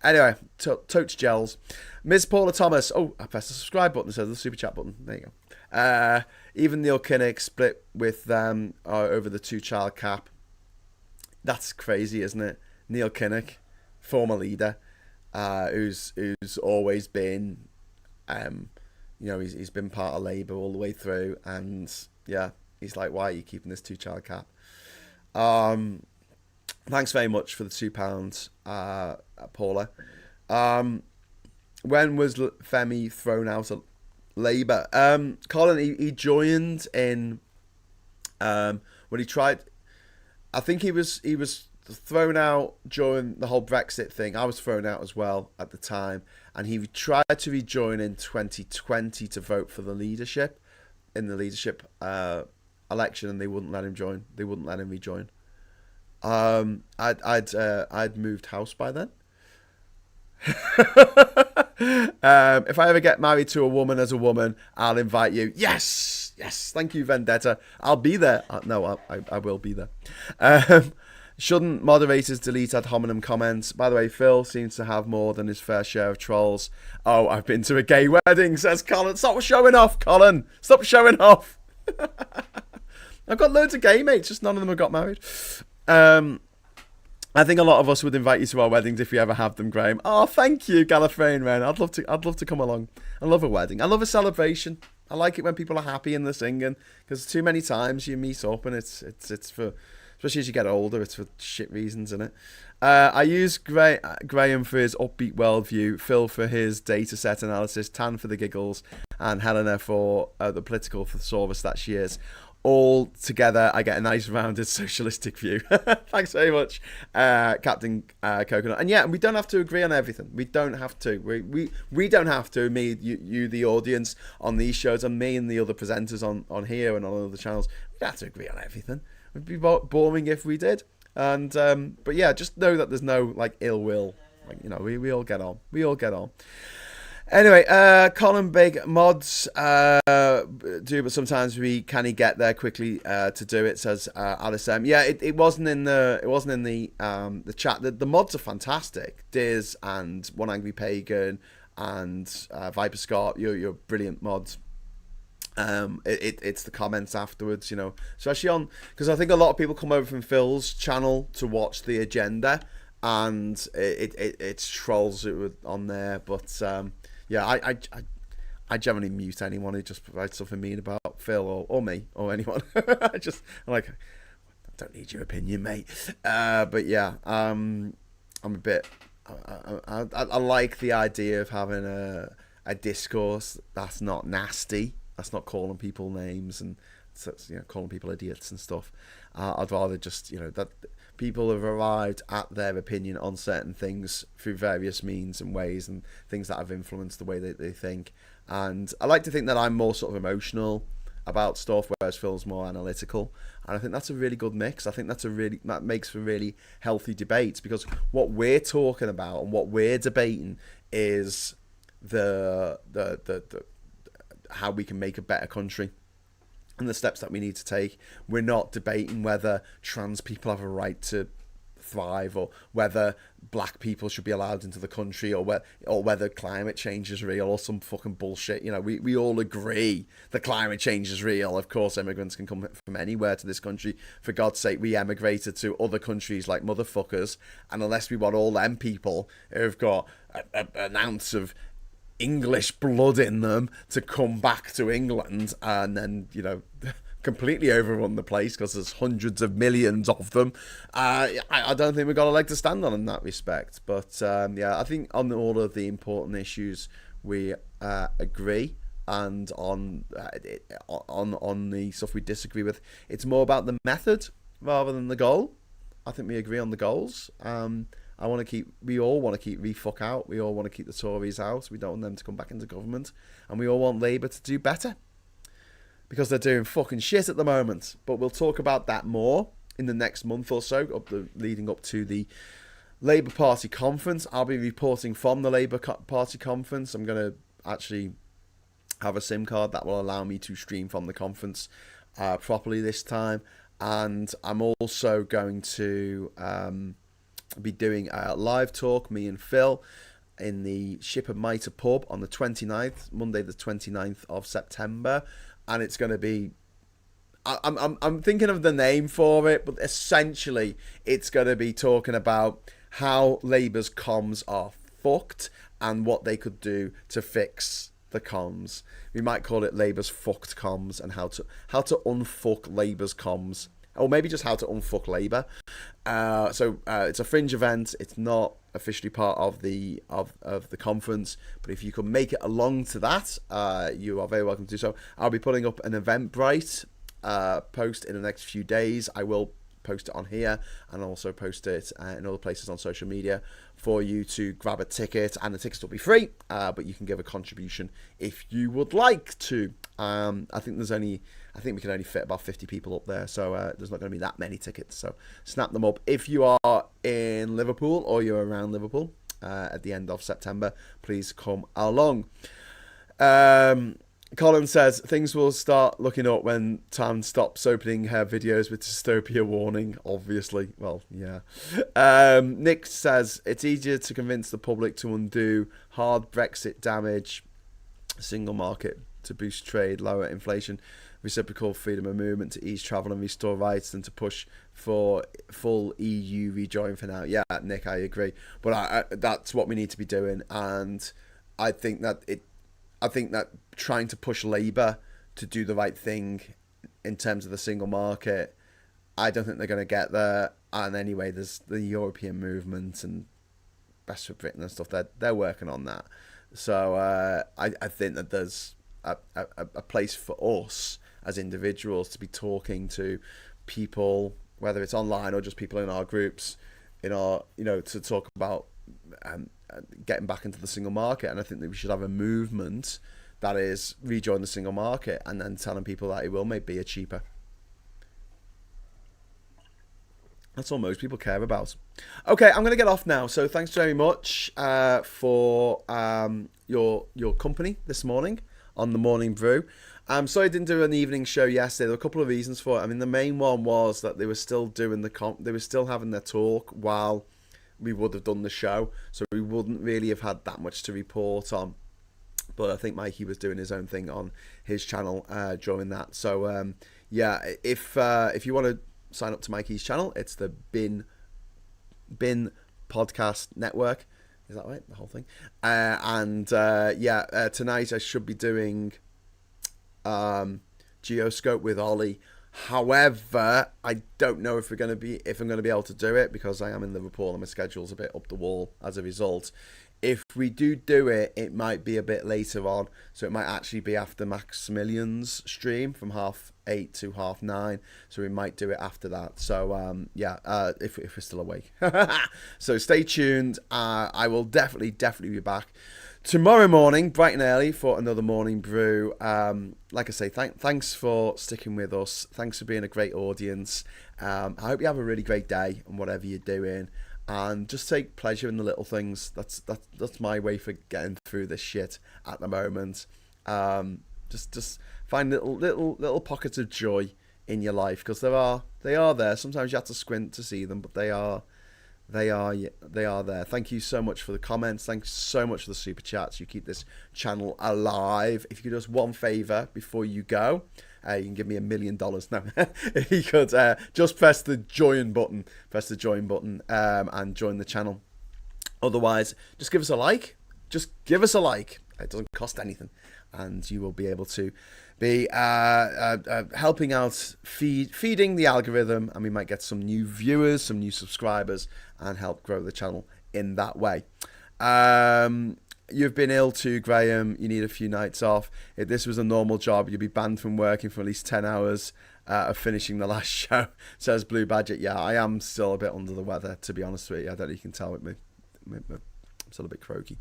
A: Anyway, totes gels. Ms. Paula Thomas. Oh, I pressed the subscribe button instead of the super chat button. There you go. Even Neil Kinnock split with them over the 2-child cap. That's crazy, isn't it? Neil Kinnock, former leader, who's always been, you know, he's been part of Labour all the way through, and yeah, he's like, why are you keeping this 2-child cap? Thanks very much for the £2, Paula. When was Femi thrown out of Labour? Colin, he joined in when he tried. I think he was thrown out during the whole Brexit thing. I was thrown out as well at the time, and he tried to rejoin in 2020 to vote for the leadership in the leadership election, and they wouldn't let him join. They wouldn't let him rejoin. I'd moved house by then. If I ever get married to a woman as a woman, I'll invite you. Yes, thank you, Vendetta. I'll be there. No, I will be there. Shouldn't moderators delete ad hominem comments? By the way, Phil seems to have more than his fair share of trolls. Oh, I've been to a gay wedding, says Colin. Stop showing off, Colin. Stop showing off. I've got loads of gay mates, just none of them have got married. I think a lot of us would invite you to our weddings if we ever have them, Graham. Oh, thank you, Gallifreyan man. I'd love to come along. I love a wedding. I love a celebration. I like it when people are happy and they're singing, because too many times you meet up and it's for, especially as you get older, it's for shit reasons, isn't it? I use Graham for his upbeat worldview, Phil for his data set analysis, Tan for the giggles, and Helena for the political thesaurus that she is. All together, I get a nice rounded socialistic view. Thanks very much, Captain Coconut. And yeah, we don't have to agree on everything. We don't have to. We don't have to. Me, you, the audience on these shows, and me and the other presenters on here and on other channels. We don't have to agree on everything. It'd be boring if we did. And but yeah, just know that there's no like ill will. Like, you know, we all get on. We all get on. Anyway, Colin Big mods do, but sometimes we can get there quickly to do it. Says Alice M. Yeah, it wasn't in the chat. The mods are fantastic. Diz and One Angry Pagan and Viper Scott. You're brilliant mods. It's the comments afterwards, you know, especially on, because I think a lot of people come over from Phil's channel to watch the agenda, and it's trolls on there, but yeah, I generally mute anyone who just provides something mean about Phil or me or anyone. I'm like, I don't need your opinion, mate. But yeah, I'm a bit. I like the idea of having a discourse that's not nasty. That's not calling people names and, you know, calling people idiots and stuff. I'd rather just, you know, that people have arrived at their opinion on certain things through various means and ways, and things that have influenced the way that they think. And I like to think that I'm more sort of emotional about stuff, whereas Phil's more analytical, and I think that's a really good mix. I think that makes for really healthy debates, because what we're talking about and what we're debating is the how we can make a better country and the steps that we need to take. We're not debating whether trans people have a right to thrive, or whether black people should be allowed into the country, or whether climate change is real, or some fucking bullshit. You know, we all agree that climate change is real. Of course, immigrants can come from anywhere to this country. For God's sake, we emigrated to other countries like motherfuckers, and unless we want all them people who've got an ounce of English blood in them to come back to England and then, you know, completely overrun the place because there's hundreds of millions of them, I don't think we've got a leg to stand on in that respect. But yeah, I think on all of the important issues we agree, and on the stuff we disagree with, it's more about the method rather than the goal. I think we agree on the goals. We all want to keep re-fuck out. We all want to keep the Tories out. We don't want them to come back into government. And we all want Labour to do better, because they're doing fucking shit at the moment. But we'll talk about that more in the next month or so, leading up to the Labour Party conference. I'll be reporting from the Labour Party conference. I'm going to actually have a SIM card that will allow me to stream from the conference properly this time. And I'm also going to be doing a live talk, me and Phil, in the Ship and Mitre pub on the 29th, Monday the 29th of September. And it's going to be, I'm thinking of the name for it, but essentially it's going to be talking about how Labour's comms are fucked and what they could do to fix the comms. We might call it Labour's fucked comms, and how to unfuck Labour's comms, or maybe just how to unfuck Labour. So it's a fringe event. It's not officially part of the conference, but if you can make it along to that, you are very welcome to do so. I'll be putting up an Eventbrite post in the next few days. I will post it on here and also post it in other places on social media for you to grab a ticket, and the tickets will be free, but you can give a contribution if you would like to. I think we can only fit about 50 people up there, so there's not going to be that many tickets, so snap them up. If you are in Liverpool or you're around Liverpool at the end of September, please come along. Colin says things will start looking up when Tam stops opening her videos with dystopia warning. Obviously, well, yeah. Nick says it's easier to convince the public to undo hard Brexit damage, single market to boost trade, lower inflation, reciprocal freedom of movement to ease travel and restore rights, than to push for full EU rejoin for now. Yeah, Nick, I agree. But that's what we need to be doing, and I think that trying to push Labour to do the right thing in terms of the single market, I don't think they're going to get there. And anyway, there's the European movement and Best for Britain and stuff. They're working on that. So I think that there's a place for us as individuals to be talking to people, whether it's online or just people in our groups, to talk about getting back into the single market. And I think that we should have a movement that is rejoin the single market, and then telling people that it will make beer cheaper. That's all most people care about. Okay, I'm going to get off now. So thanks very much for your company this morning on the Morning Brew. I'm sorry I didn't do an evening show yesterday. There were a couple of reasons for it. I mean, the main one was that they were still doing they were still having their talk while we would have done the show, so we wouldn't really have had that much to report on. But I think Mikey was doing his own thing on his channel during that. So yeah, if you want to sign up to Mikey's channel, it's the Bin Podcast Network. Is that right? The whole thing. Tonight I should be doing Geoscope with Ollie. However, I don't know if I'm going to be able to do it because I am in Liverpool and my schedule's a bit up the wall as a result. If we do it, it might be a bit later on, so it might actually be after Maximilian's stream from 8:30 to 9:30. So we might do it after that. So if we're still awake. So stay tuned. I will definitely be back tomorrow morning, bright and early, for another morning brew. Like I say, thanks for sticking with us. Thanks for being a great audience. I hope you have a really great day and whatever you're doing. And just take pleasure in the little things. That's my way for getting through this shit at the moment. Just find little pockets of joy in your life, because they are there. Sometimes you have to squint to see them, but they are there. Thank you so much for the comments. Thanks so much for the super chats. You keep this channel alive. If you could do us one favor before you go, you can give me $1 million. No, you could just press the join button. And join the channel. Otherwise, just give us a like. It doesn't cost anything, and you will be able to be helping out, feeding the algorithm, and we might get some new viewers, some new subscribers, and help grow the channel in that way. You've been ill too, Graham. You need a few nights off. If this was a normal job, you'd be banned from working for at least 10 hours of finishing the last show, says Blue Badger. Yeah, I am still a bit under the weather, to be honest with you. I don't know if you can tell with me. I'm still a bit croaky.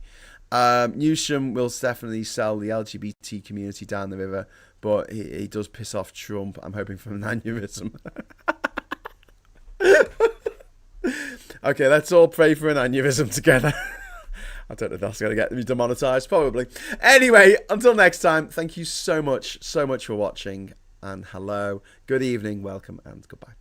A: Newsom will definitely sell the LGBT community down the river, but he does piss off Trump. I'm hoping for an aneurysm. Okay, let's all pray for an aneurysm together. I don't know if that's going to get me demonetized, probably. Anyway, until next time, thank you so much for watching, and hello, good evening, welcome, and goodbye.